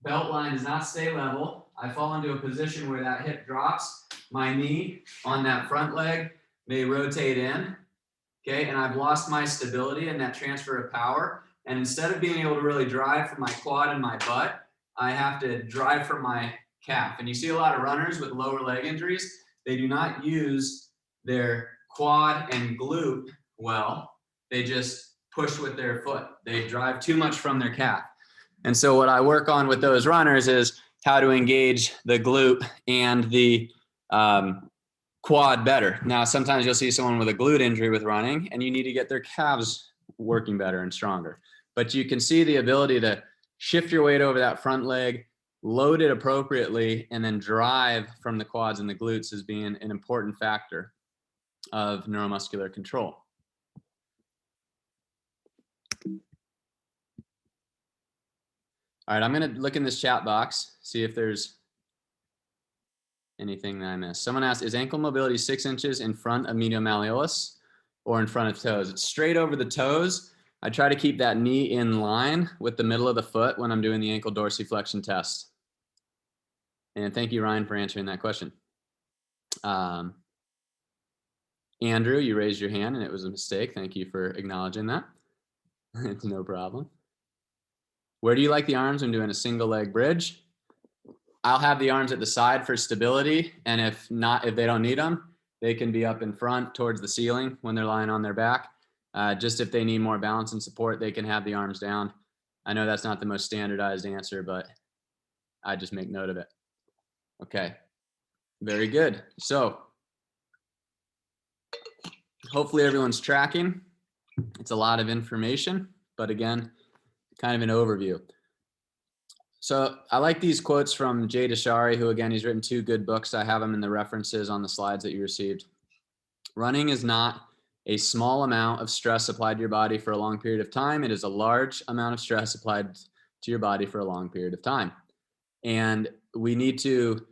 S1: belt line does not stay level. I fall into a position where that hip drops. My knee on that front leg may rotate in, okay? And I've lost my stability in that transfer of power. And instead of being able to really drive from my quad and my butt, I have to drive from my calf. And you see a lot of runners with lower leg injuries. They do not use their quad and glute well. They just push with their foot. They drive too much from their calf. And so what I work on with those runners is how to engage the glute and the quad better. Now, sometimes you'll see someone with a glute injury with running, and you need to get their calves working better and stronger. But you can see the ability to shift your weight over that front leg, load it appropriately, and then drive from the quads and the glutes as being an important factor of neuromuscular control. All right, I'm going to look in this chat box, see if there's anything that I missed. Someone asked, is ankle mobility 6 inches in front of medial malleolus or in front of toes? It's straight over the toes. I try to keep that knee in line with the middle of the foot when I'm doing the ankle dorsiflexion test. And thank you, Ryan, for answering that question. Andrew, you raised your hand and it was a mistake. Thank you for acknowledging that. It's no problem. Where do you like the arms when doing a single leg bridge? I'll have the arms at the side for stability. And if they don't need them, they can be up in front towards the ceiling when they're lying on their back. Just if they need more balance and support, they can have the arms down. I know that's not the most standardized answer, but I just make note of it. Okay, very good. So hopefully everyone's tracking. It's a lot of information, but again, kind of an overview. So I like these quotes from Jay Deshary, who again, he's written 2 good books. I have them in the references on the slides that you received. Running is not a small amount of stress applied to your body for a long period of time. It is a large amount of stress applied to your body for a long period of time. And we need to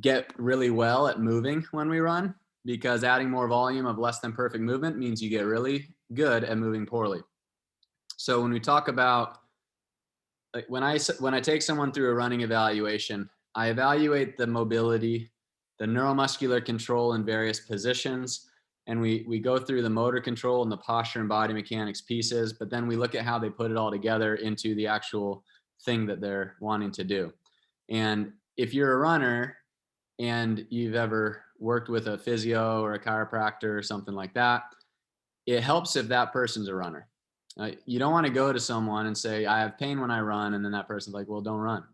S1: get really well at moving when we run, because adding more volume of less than perfect movement means you get really good at moving poorly. So when we talk about, like when I take someone through a running evaluation, I evaluate the mobility, the neuromuscular control in various positions, and we go through the motor control and the posture and body mechanics pieces, but then we look at how they put it all together into the actual thing that they're wanting to do. And if you're a runner and you've ever worked with a physio or a chiropractor or something like that, it helps if that person's a runner. You don't want to go to someone and say, I have pain when I run, and then that person's like, well, don't run.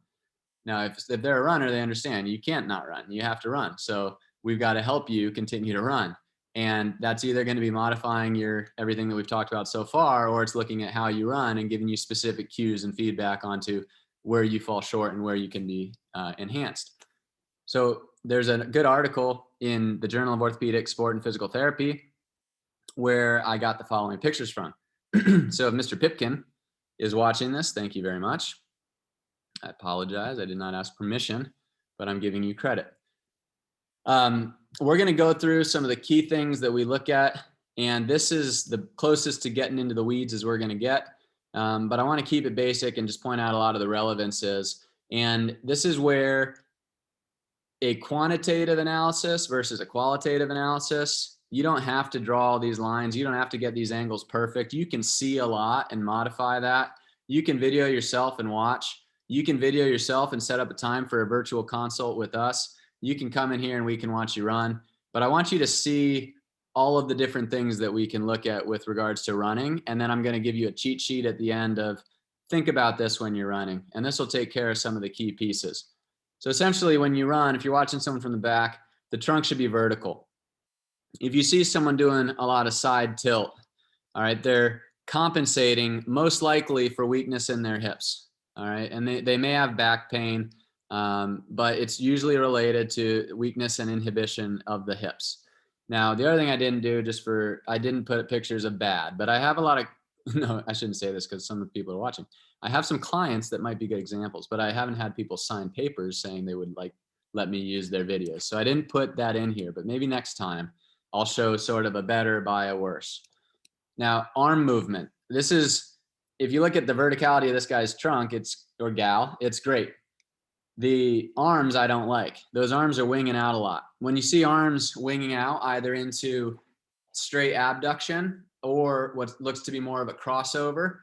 S1: Now, if they're a runner, they understand you can't not run. You have to run. So we've got to help you continue to run. And that's either going to be modifying everything that we've talked about so far, or it's looking at how you run and giving you specific cues and feedback onto where you fall short and where you can be enhanced. So there's a good article in the Journal of Orthopedic Sport and Physical Therapy where I got the following pictures from. So if Mr. Pipkin is watching this, thank you very much. I apologize. I did not ask permission, but I'm giving you credit. We're going to go through some of the key things that we look at, and this is the closest to getting into the weeds as we're going to get. But I want to keep it basic and just point out a lot of the relevances. And this is where a quantitative analysis versus a qualitative analysis, you don't have to draw all these lines. You don't have to get these angles perfect. You can see a lot and modify that. You can video yourself and watch. You can video yourself and set up a time for a virtual consult with us. You can come in here and we can watch you run. But I want you to see all of the different things that we can look at with regards to running. And then I'm going to give you a cheat sheet at the end of think about this when you're running. And this will take care of some of the key pieces. So essentially when you run, if you're watching someone from the back, the trunk should be vertical. If you see someone doing a lot of side tilt, all right, they're compensating most likely for weakness in their hips. All right. And they may have back pain, but it's usually related to weakness and inhibition of the hips. Now, the other thing I didn't do I didn't put pictures of bad, but I have a lot of, no, I shouldn't say this because some of the people are watching. I have some clients that might be good examples, but I haven't had people sign papers saying they would let me use their videos. So I didn't put that in here, but maybe next time I'll show sort of a better by a worse. Now, arm movement. This is, if you look at the verticality of this guy's trunk, or gal, it's great. The arms I don't like. Those arms are winging out a lot. When you see arms winging out either into straight abduction or what looks to be more of a crossover,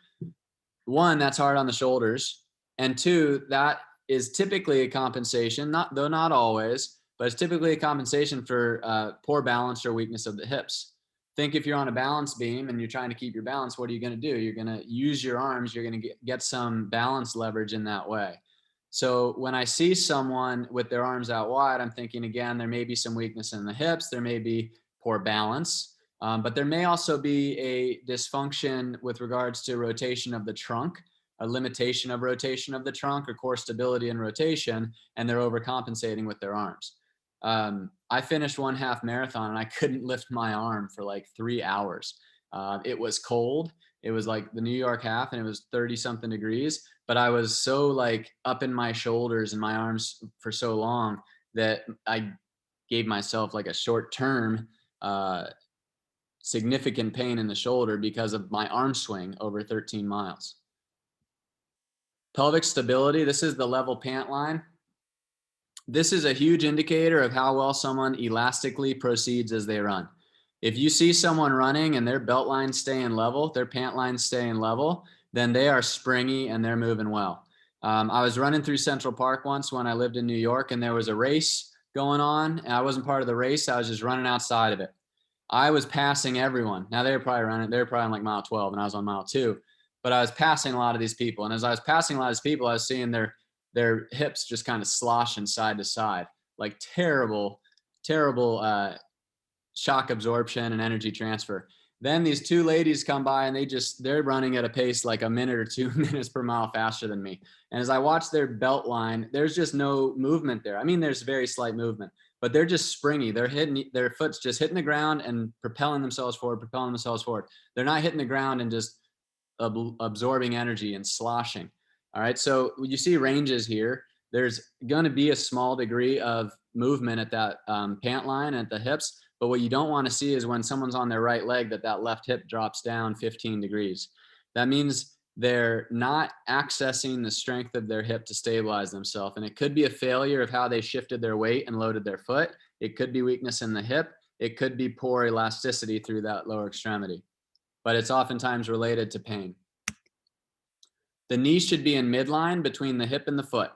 S1: one, that's hard on the shoulders. And two, that is typically a compensation, though not always, but it's typically a compensation for poor balance or weakness of the hips. Think if you're on a balance beam and you're trying to keep your balance, what are you going to do? You're going to use your arms. You're going to get some balance leverage in that way. So when I see someone with their arms out wide, I'm thinking, again, there may be some weakness in the hips. There may be poor balance, but there may also be a dysfunction with regards to rotation of the trunk, a limitation of rotation of the trunk or core stability and rotation, and they're overcompensating with their arms. I finished one half marathon and I couldn't lift my arm for like 3 hours. It was cold. It was like the New York half and it was 30 something degrees, but I was so like up in my shoulders and my arms for so long that I gave myself like a short term, significant pain in the shoulder because of my arm swing over 13 miles. Pelvic stability. This is the level pant line. This is a huge indicator of how well someone elastically proceeds as they run. If you see someone running and their belt lines staying level, their pant lines staying level, then they are springy and they're moving well. I was running through Central Park once when I lived in New York and there was a race going on and I wasn't part of the race. I was just running outside of it. I was passing everyone. Now they were probably on like mile 12 and I was on mile 2, but I was passing a lot of these people. And as I was passing a lot of these people, I was seeing their hips just kind of sloshing side to side, like terrible shock absorption and energy transfer. Then these two ladies come by and they're running at a pace like a minute or 2 minutes per mile faster than me. And as I watch their belt line, there's just no movement there. I mean, there's very slight movement, but they're just springy. They're hitting, their foot's just hitting the ground and propelling themselves forward. They're not hitting the ground and just absorbing energy and sloshing. All right. So you see ranges here. There's going to be a small degree of movement at that pant line at the hips. But what you don't want to see is when someone's on their right leg that left hip drops down 15 degrees. That means they're not accessing the strength of their hip to stabilize themselves. And it could be a failure of how they shifted their weight and loaded their foot. It could be weakness in the hip. It could be poor elasticity through that lower extremity, but it's oftentimes related to pain. The knee should be in midline between the hip and the foot.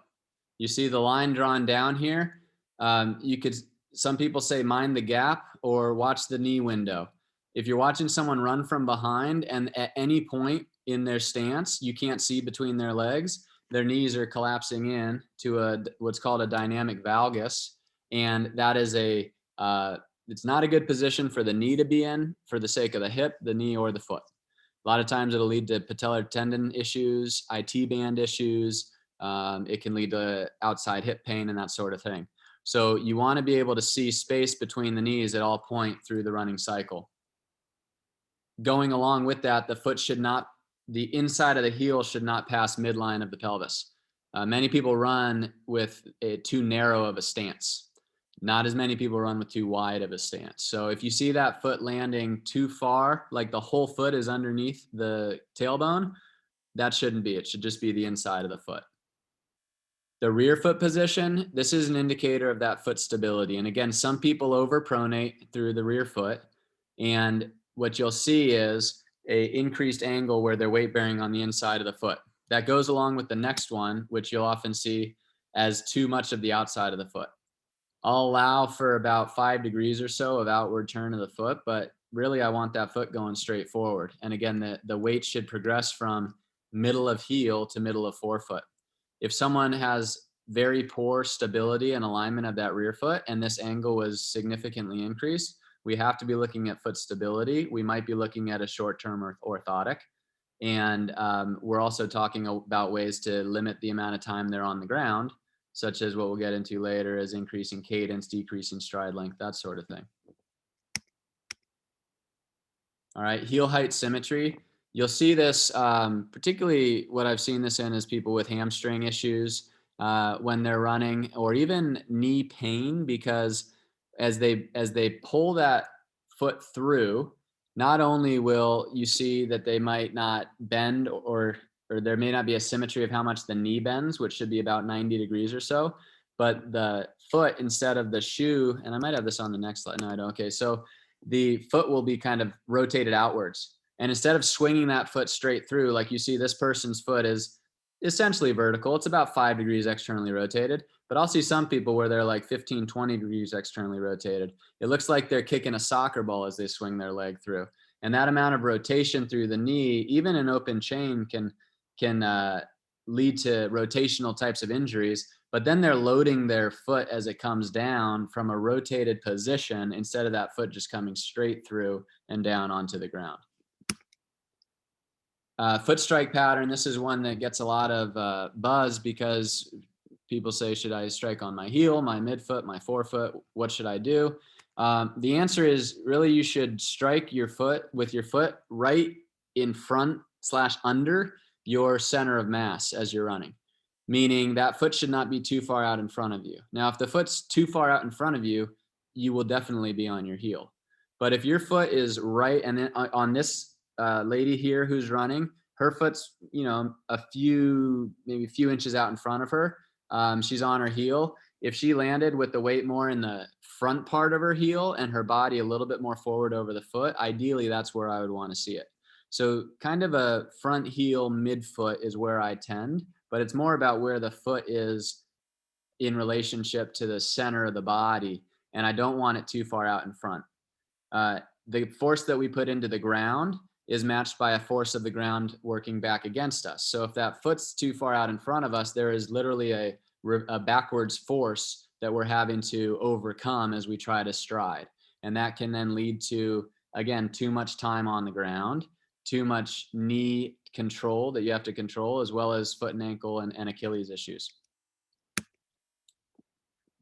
S1: You see the line drawn down here. Some people say mind the gap or watch the knee window. If you're watching someone run from behind and at any point in their stance, you can't see between their legs, their knees are collapsing in to what's called a dynamic valgus. And that is it's not a good position for the knee to be in for the sake of the hip, the knee, or the foot. A lot of times it'll lead to patellar tendon issues, IT band issues. It can lead to outside hip pain and that sort of thing. So you want to be able to see space between the knees at all point through the running cycle. Going along with that, the inside of the heel should not pass midline of the pelvis. Many people run with too narrow of a stance. Not as many people run with too wide of a stance. So if you see that foot landing too far, like the whole foot is underneath the tailbone, that shouldn't be. It should just be the inside of the foot. The rear foot position, this is an indicator of that foot stability. And again, some people overpronate through the rear foot. And what you'll see is a increased angle where they're weight bearing on the inside of the foot. That goes along with the next one, which you'll often see as too much of the outside of the foot. I'll allow for about 5 degrees or so of outward turn of the foot, but really I want that foot going straight forward. And again, the weight should progress from middle of heel to middle of forefoot. If someone has very poor stability and alignment of that rear foot, and this angle was significantly increased, we have to be looking at foot stability. We might be looking at a short-term orthotic. And we're also talking about ways to limit the amount of time they're on the ground, such as what we'll get into later as increasing cadence, decreasing stride length, that sort of thing. All right, heel height symmetry. You'll see this, particularly what I've seen this in is people with hamstring issues when they're running, or even knee pain, because as they pull that foot through, not only will you see that they might not bend or there may not be a symmetry of how much the knee bends, which should be about 90 degrees or so, but the foot instead of the shoe, and I might have this on the next slide. No, I don't. Okay. So the foot will be kind of rotated outwards. And instead of swinging that foot straight through, like you see this person's foot is essentially vertical. It's about 5 degrees externally rotated, but I'll see some people where they're like 15, 20 degrees externally rotated. It looks like they're kicking a soccer ball as they swing their leg through. And that amount of rotation through the knee, even an open chain, can lead to rotational types of injuries. But then they're loading their foot as it comes down from a rotated position instead of that foot just coming straight through and down onto the ground. Foot strike pattern. This is one that gets a lot of buzz because people say, should I strike on my heel, my midfoot, my forefoot? What should I do? The answer is really you should strike your foot with your foot right in front / under your center of mass as you're running, meaning that foot should not be too far out in front of you. Now, if the foot's too far out in front of you, you will definitely be on your heel. But if your foot is right, and then on this lady here who's running, her foot's, maybe a few inches out in front of her. She's on her heel. If she landed with the weight more in the front part of her heel and her body a little bit more forward over the foot, ideally that's where I would want to see it. So kind of a front heel midfoot is where I tend, but it's more about where the foot is in relationship to the center of the body. And I don't want it too far out in front. The force that we put into the ground is matched by a force of the ground working back against us. So if that foot's too far out in front of us, there is literally a backwards force that we're having to overcome as we try to stride. And that can then lead to, again, too much time on the ground, too much knee control that you have to control, as well as foot and ankle and Achilles issues.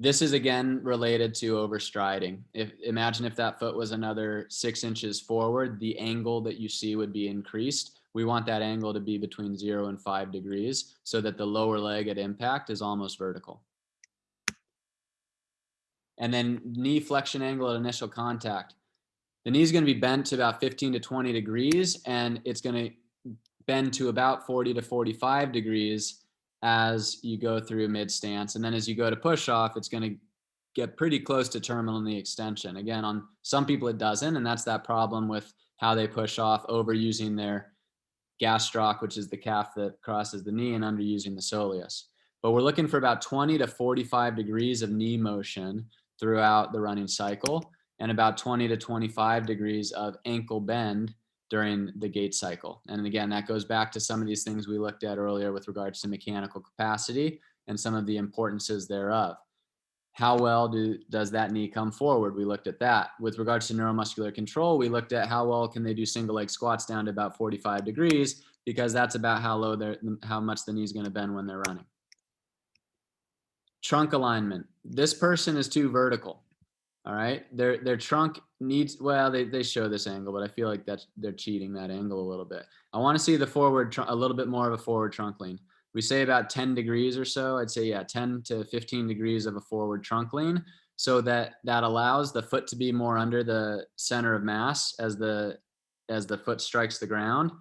S1: This is again related to overstriding. Imagine if that foot was another 6 inches forward, the angle that you see would be increased. We want that angle to be between 0 and 5 degrees so that the lower leg at impact is almost vertical. And then knee flexion angle at initial contact. The knee is going to be bent to about 15 to 20 degrees, and it's going to bend to about 40 to 45 degrees as you go through mid stance. And then as you go to push off, it's going to get pretty close to terminal knee extension. Again, on some people it doesn't, and that's that problem with how they push off, overusing their gastroc, which is the calf that crosses the knee, and underusing the soleus. But we're looking for about 20 to 45 degrees of knee motion throughout the running cycle, and about 20 to 25 degrees of ankle bend during the gait cycle. And again, that goes back to some of these things we looked at earlier with regards to mechanical capacity and some of the importances thereof. How well does that knee come forward? We looked at that. With regards to neuromuscular control, we looked at how well can they do single leg squats down to about 45 degrees, because that's about how much the knee is going to bend when they're running. Trunk alignment. This person is too vertical. All right. Their trunk needs, well, they show this angle, but I feel like they're cheating that angle a little bit. I want to see the forward, a little bit more of a forward trunk lean. We say about 10 degrees or so. I'd say, 10 to 15 degrees of a forward trunk lean, so that allows the foot to be more under the center of mass as the foot strikes the ground,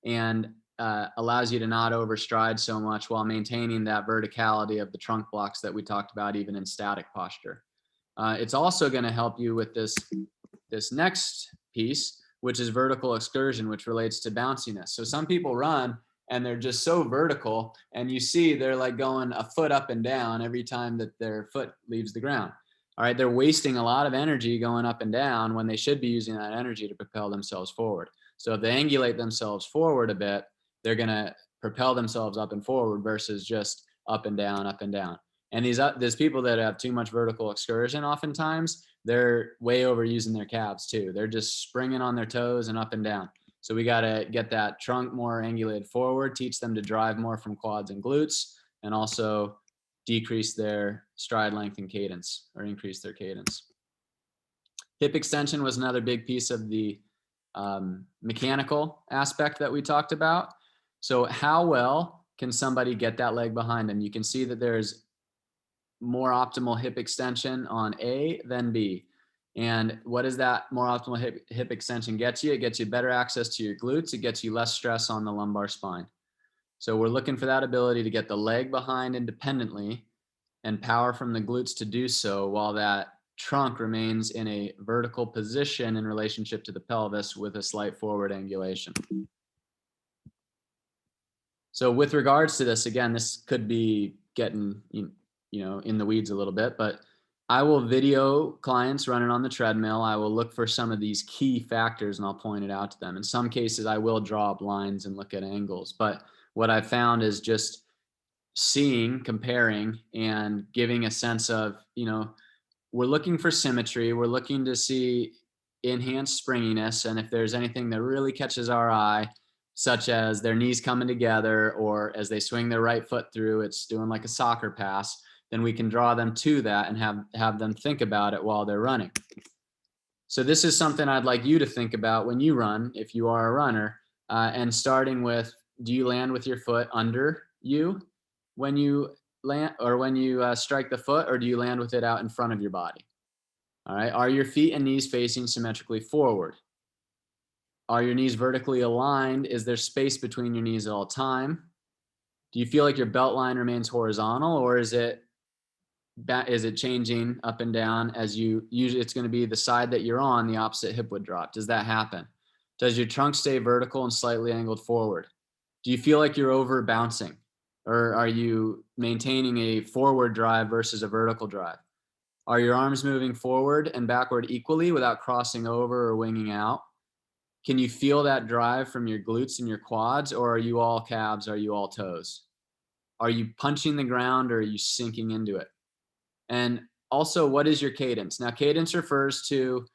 S1: and allows you to not overstride so much while maintaining that verticality of the trunk blocks that we talked about even in static posture. It's also going to help you with this next piece, which is vertical excursion, which relates to bounciness. So some people run and they're just so vertical, and you see they're like going a foot up and down every time that their foot leaves the ground. All right, they're wasting a lot of energy going up and down when they should be using that energy to propel themselves forward. So if they angulate themselves forward a bit, they're going to propel themselves up and forward versus just up and down, up and down. And these people that have too much vertical excursion, oftentimes they're way overusing their calves too. They're just springing on their toes and up and down. So we got to get that trunk more angulated forward, teach them to drive more from quads and glutes, and also decrease their stride length and cadence, or increase their cadence. Hip extension was another big piece of the mechanical aspect that we talked about. So how well can somebody get that leg behind them? You can see that there's more optimal hip extension on A than B. And what does that more optimal hip extension get you? It gets you better access to your glutes. It gets you less stress on the lumbar spine. So we're looking for that ability to get the leg behind independently and power from the glutes to do so, while that trunk remains in a vertical position in relationship to the pelvis with a slight forward angulation. So with regards to this, again, this could be getting, in the weeds a little bit, but I will video clients running on the treadmill. I will look for some of these key factors and I'll point it out to them. In some cases, I will draw up lines and look at angles, but what I found is just seeing, comparing, and giving a sense of, we're looking for symmetry. We're looking to see enhanced springiness. And if there's anything that really catches our eye, such as their knees coming together, or as they swing their right foot through, it's doing like a soccer pass, then we can draw them to that and have them think about it while they're running. So this is something I'd like you to think about when you run, if you are a runner, and starting with, do you land with your foot under you when you land, or when you strike the foot, or do you land with it out in front of your body? All right. Are your feet and knees facing symmetrically forward? Are your knees vertically aligned? Is there space between your knees at all time? Do you feel like your belt line remains horizontal, or is it changing up and down as you usually? It's going to be the side that you're on, the opposite hip would drop. Does that happen? Does your trunk stay vertical and slightly angled forward? Do you feel like you're over bouncing, or are you maintaining a forward drive versus a vertical drive? Are your arms moving forward and backward equally without crossing over or winging out? Can you feel that drive from your glutes and your quads, or are you all calves? Are you all toes? Are you punching the ground, or are you sinking into it? And also, what is your cadence? Now, cadence refers to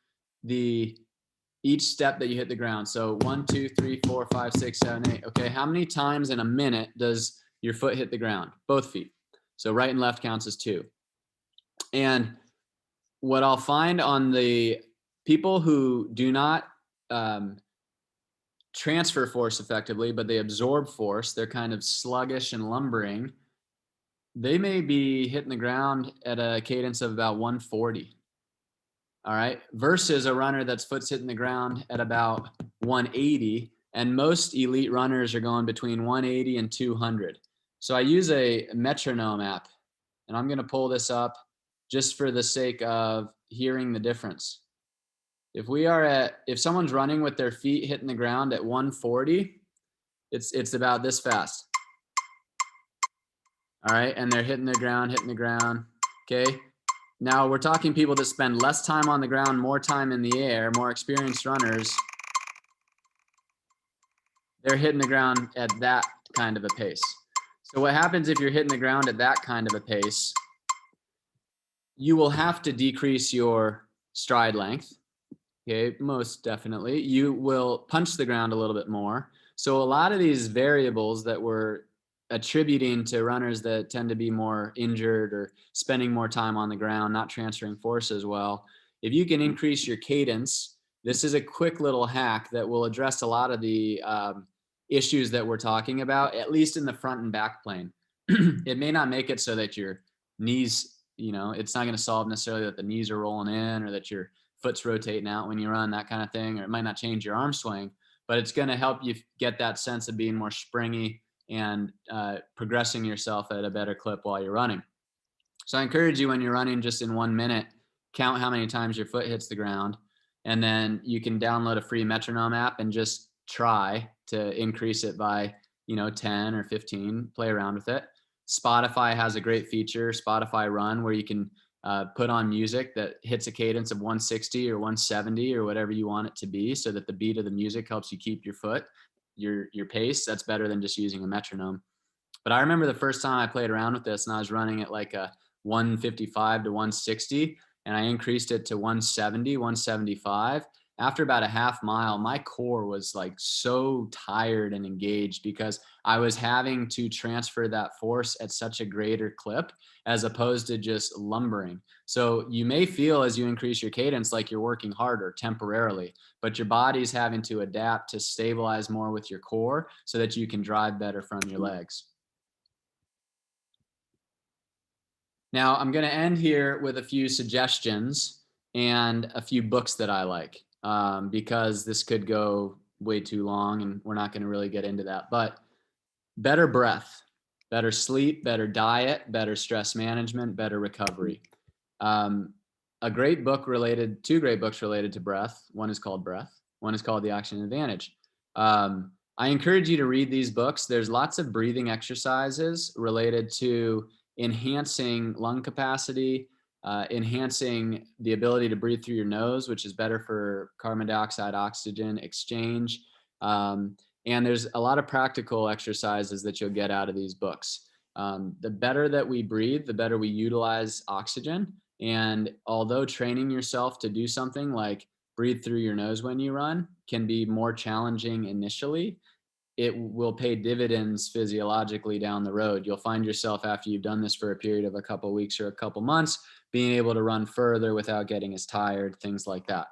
S1: each step that you hit the ground. So 1, 2, 3, 4, 5, 6, 7, 8. Okay, how many times in a minute does your foot hit the ground? Both feet. So right and left counts as 2. And what I'll find on the people who do not transfer force effectively, but they absorb force, they're kind of sluggish and lumbering, they may be hitting the ground at a cadence of about 140. All right. Versus a runner that's foot's hitting the ground at about 180. And most elite runners are going between 180 and 200. So I use a metronome app, and I'm going to pull this up just for the sake of hearing the difference. If someone's running with their feet hitting the ground at 140, it's about this fast. All right. And they're hitting the ground. Okay. Now we're talking people that spend less time on the ground, more time in the air, more experienced runners. They're hitting the ground at that kind of a pace. So what happens if you're hitting the ground at that kind of a pace? You will have to decrease your stride length. Okay, most definitely. You will punch the ground a little bit more. So a lot of these variables that we're attributing to runners that tend to be more injured or spending more time on the ground, not transferring force as well, if you can increase your cadence, this is a quick little hack that will address a lot of the issues that we're talking about, at least in the front and back plane. It may not make it so that your knees, it's not going to solve necessarily that the knees are rolling in or that your foot's rotating out when you run, that kind of thing, or it might not change your arm swing, but it's going to help you get that sense of being more springy and progressing yourself at a better clip while you're running. So I encourage you, when you're running, just in 1 minute, count how many times your foot hits the ground, and then you can download a free metronome app and just try to increase it by 10 or 15. Play around with it. Spotify has a great feature, Spotify Run, where you can put on music that hits a cadence of 160 or 170 or whatever you want it to be, so that the beat of the music helps you keep your foot, your pace. That's better than just using a metronome. But I remember the first time I played around with this, and I was running at like a 155 to 160, and I increased it to 170, 175. After about a half mile, my core was like so tired and engaged because I was having to transfer that force at such a greater clip as opposed to just lumbering. So you may feel, as you increase your cadence, like you're working harder temporarily, but your body's having to adapt to stabilize more with your core so that you can drive better from your legs. Now, I'm going to end here with a few suggestions and a few books that I like, because this could go way too long and we're not going to really get into that. But better breath, better sleep, better diet, better stress management, better recovery. Two great books related to breath. One is called Breath. One is called The Oxygen Advantage. I encourage you to read these books. There's lots of breathing exercises related to enhancing lung capacity, enhancing the ability to breathe through your nose, which is better for carbon dioxide oxygen exchange. And there's a lot of practical exercises that you'll get out of these books. The better that we breathe, the better we utilize oxygen. And although training yourself to do something like breathe through your nose when you run can be more challenging initially, it will pay dividends physiologically down the road. You'll find yourself, after you've done this for a period of a couple of weeks or a couple months, being able to run further without getting as tired, things like that.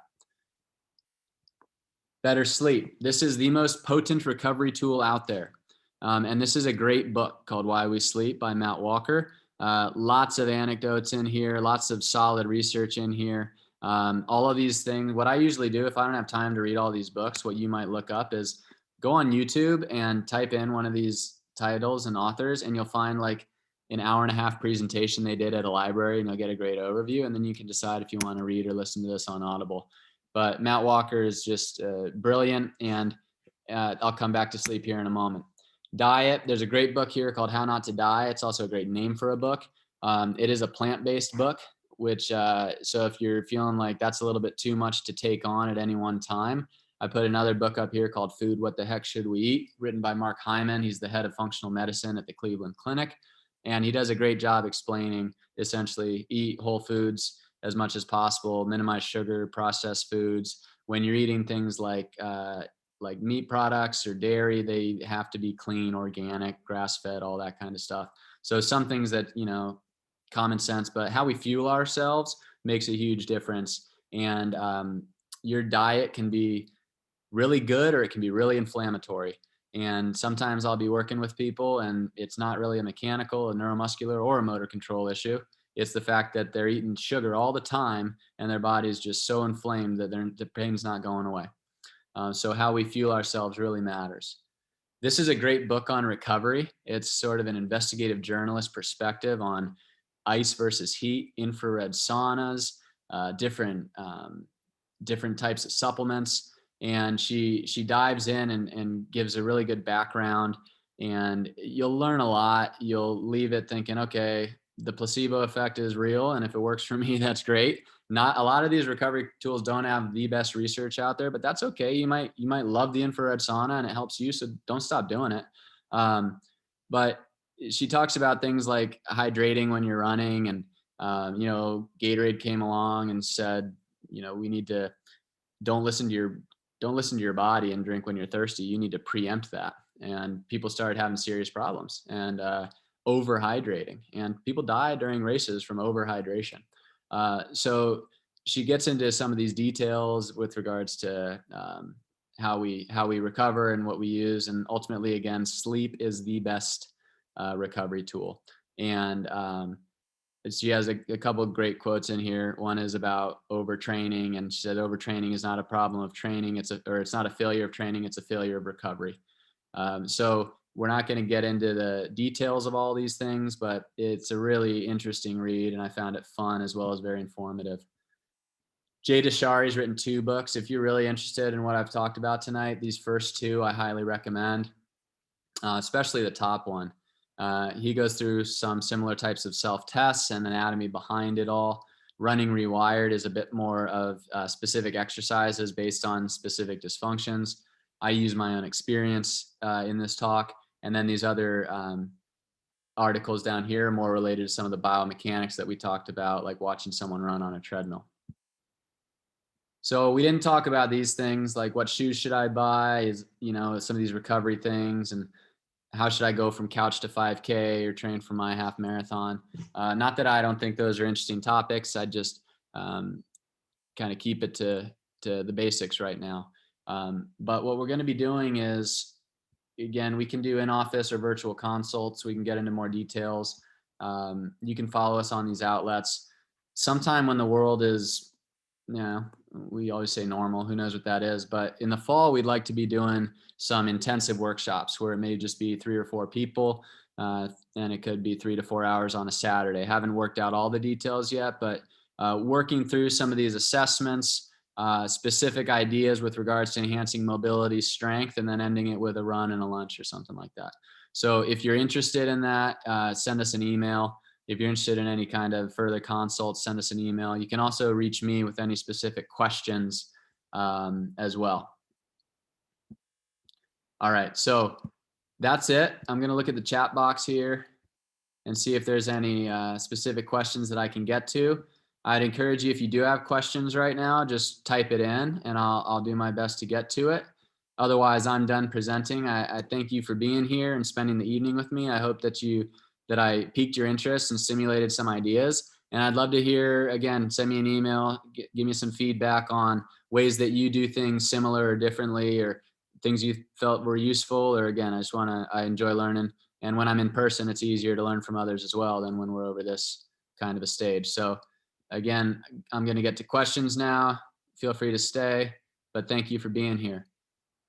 S1: Better sleep. This is the most potent recovery tool out there. And this is a great book called Why We Sleep by Matt Walker. Lots of anecdotes in here, lots of solid research in here. All of these things, what I usually do if I don't have time to read all these books, what you might look up is go on YouTube and type in one of these titles and authors, and you'll find like an hour and a half presentation they did at a library, and you'll get a great overview. And then you can decide if you want to read or listen to this on Audible. But Matt Walker is just brilliant, and I'll come back to sleep here in a moment. Diet, there's a great book here called How Not to Die. It's also a great name for a book. It is a plant-based book, which so if you're feeling like that's a little bit too much to take on at any one time, I put another book up here called Food, What the Heck Should We Eat? Written by Mark Hyman. He's the head of functional medicine at the Cleveland Clinic. And he does a great job explaining essentially eat whole foods as much as possible, minimize sugar, processed foods. When you're eating things like meat products or dairy, they have to be clean, organic, grass-fed, all that kind of stuff. So some things that, common sense, but how we fuel ourselves makes a huge difference. And your diet can be really good or it can be really inflammatory. And sometimes I'll be working with people and it's not really a mechanical, a neuromuscular, or a motor control issue. It's the fact that they're eating sugar all the time and their body is just so inflamed that the pain's not going away. So how we fuel ourselves really matters. This is a great book on recovery. It's sort of an investigative journalist perspective on ice versus heat, infrared saunas, different types of supplements. And she dives in and gives a really good background, and you'll learn a lot. You'll leave it thinking, okay, the placebo effect is real, and if it works for me, that's great. Not a lot of these recovery tools don't have the best research out there, but that's okay. You might love the infrared sauna and it helps you, so don't stop doing it. But she talks about things like hydrating when you're running, and Gatorade came along and said, we need to don't listen to your body and drink when you're thirsty. You need to preempt that. And people started having serious problems and overhydrating, and people die during races from overhydration. So she gets into some of these details with regards to how we recover and what we use. And ultimately, again, sleep is the best recovery tool. And she has a couple of great quotes in here. One is about overtraining, and she said overtraining is not a problem of training. It's not a failure of training. It's a failure of recovery. So we're not going to get into the details of all these things, but it's a really interesting read, and I found it fun as well as very informative. Jay Deshari's written 2 books. If you're really interested in what I've talked about tonight, these first 2 I highly recommend, especially the top one. He goes through some similar types of self-tests and anatomy behind it all. Running Rewired is a bit more of specific exercises based on specific dysfunctions. I use my own experience in this talk. And then these other articles down here are more related to some of the biomechanics that we talked about, like watching someone run on a treadmill. So we didn't talk about these things like what shoes should I buy, some of these recovery things, and how should I go from couch to 5K or train for my half marathon? Not that I don't think those are interesting topics. I just kind of keep it to the basics right now. But what we're going to be doing is, again, we can do in-office or virtual consults. We can get into more details. You can follow us on these outlets. Sometime when the world is, we always say normal, who knows what that is, but in the fall, we'd like to be doing some intensive workshops where it may just be 3 or 4 people, and it could be 3 to 4 hours on a Saturday. Haven't worked out all the details yet, but working through some of these assessments, specific ideas with regards to enhancing mobility, strength, and then ending it with a run and a lunch or something like that. So if you're interested in that, send us an email. If you're interested in any kind of further consults, send us an email. You can also reach me with any specific questions as well. All right, so that's it. I'm going to look at the chat box here and see if there's any specific questions that I can get to. I'd encourage you, if you do have questions right now, just type it in and I'll do my best to get to it. Otherwise, I'm done presenting. I thank you for being here and spending the evening with me. I hope that I piqued your interest and stimulated some ideas. And I'd love to hear, again, send me an email, give me some feedback on ways that you do things similar or differently, or things you felt were useful. Or again, I enjoy learning. And when I'm in person, it's easier to learn from others as well than when we're over this kind of a stage. So again, I'm going to get to questions now. Feel free to stay, but thank you for being here.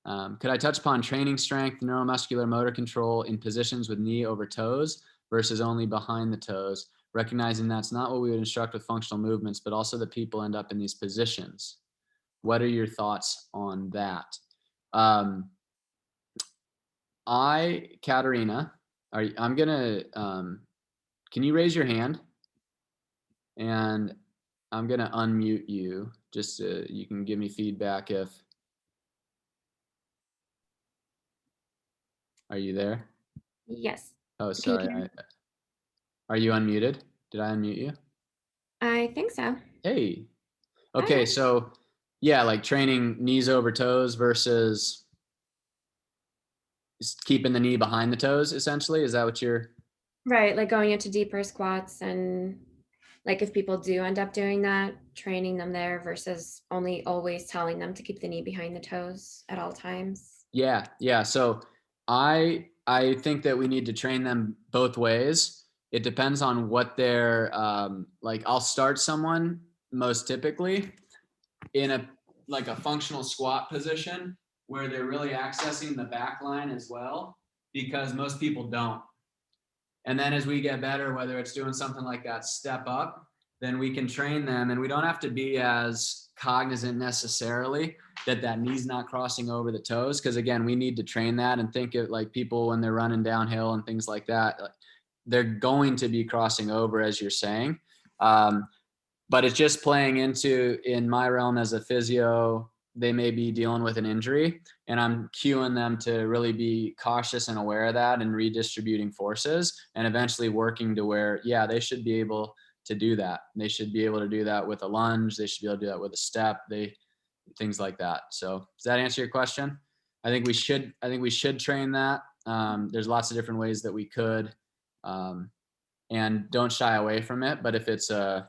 S1: Could I touch upon training strength, neuromuscular motor control in positions with knee over toes versus only behind the toes, recognizing that's not what we would instruct with functional movements, but also that people end up in these positions? What are your thoughts on that? Katerina, can you raise your hand? And I'm going to unmute you just so you can give me feedback if. Are you there?
S4: Yes.
S1: Oh,
S4: Can you
S1: sorry.
S4: hear me?
S1: Are you unmuted? Did I unmute you?
S4: I think so.
S1: Hey. Okay,
S4: Hi.
S1: so yeah, like training knees over toes versus keeping the knee behind the toes, essentially. Is that what you're?
S4: Right, like going into deeper squats, and like if people do end up doing that, training them there versus only always telling them to keep the knee behind the toes at all times.
S1: Yeah. So I think that we need to train them both ways. It depends on what they're like. I'll start someone most typically in a functional squat position where they're really accessing the back line as well, because most people don't. And then as we get better, whether it's doing something like that step up, then we can train them, and we don't have to be as cognizant necessarily that knee's not crossing over the toes. Because again, we need to train that and think of like people when they're running downhill and things like that, they're going to be crossing over, as you're saying. But it's just playing into, in my realm as a physio, they may be dealing with an injury, and I'm cueing them to really be cautious and aware of that and redistributing forces and eventually working to where, yeah, they should be able to do that. They should be able to do that with a lunge. They should be able to do that with a step, things like that. So does that answer your question? I think we should train that. There's lots of different ways that we could, and don't shy away from it. But if it's a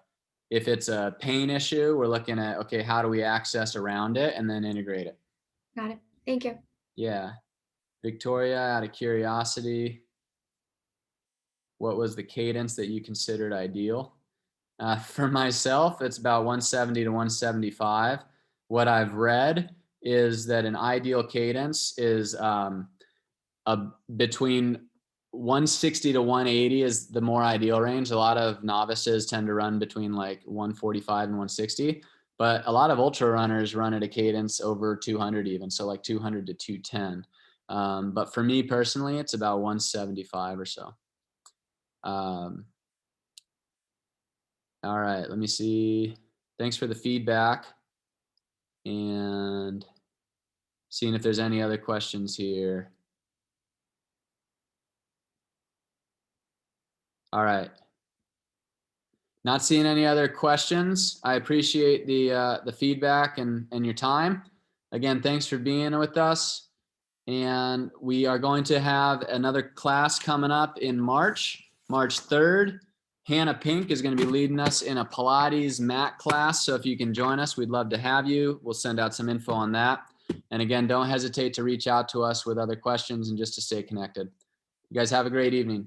S1: pain issue, we're looking at, okay, how do we access around it and then integrate it?
S4: Got it. Thank you.
S1: Yeah. Victoria, out of curiosity, what was the cadence that you considered ideal? For myself, it's about 170 to 175. What I've read is that an ideal cadence is between 160 to 180 is the more ideal range. A lot of novices tend to run between like 145 and 160, but a lot of ultra runners run at a cadence over 200 even. So like 200 to 210. But for me personally, it's about 175 or so. All right, let me see. Thanks for the feedback, and seeing if there's any other questions here. All right. Not seeing any other questions. I appreciate the feedback and your time. Again, thanks for being with us. And we are going to have another class coming up in March 3rd. Hannah Pink is going to be leading us in a Pilates mat class. So if you can join us, we'd love to have you. We'll send out some info on that. And again, don't hesitate to reach out to us with other questions and just to stay connected. You guys have a great evening.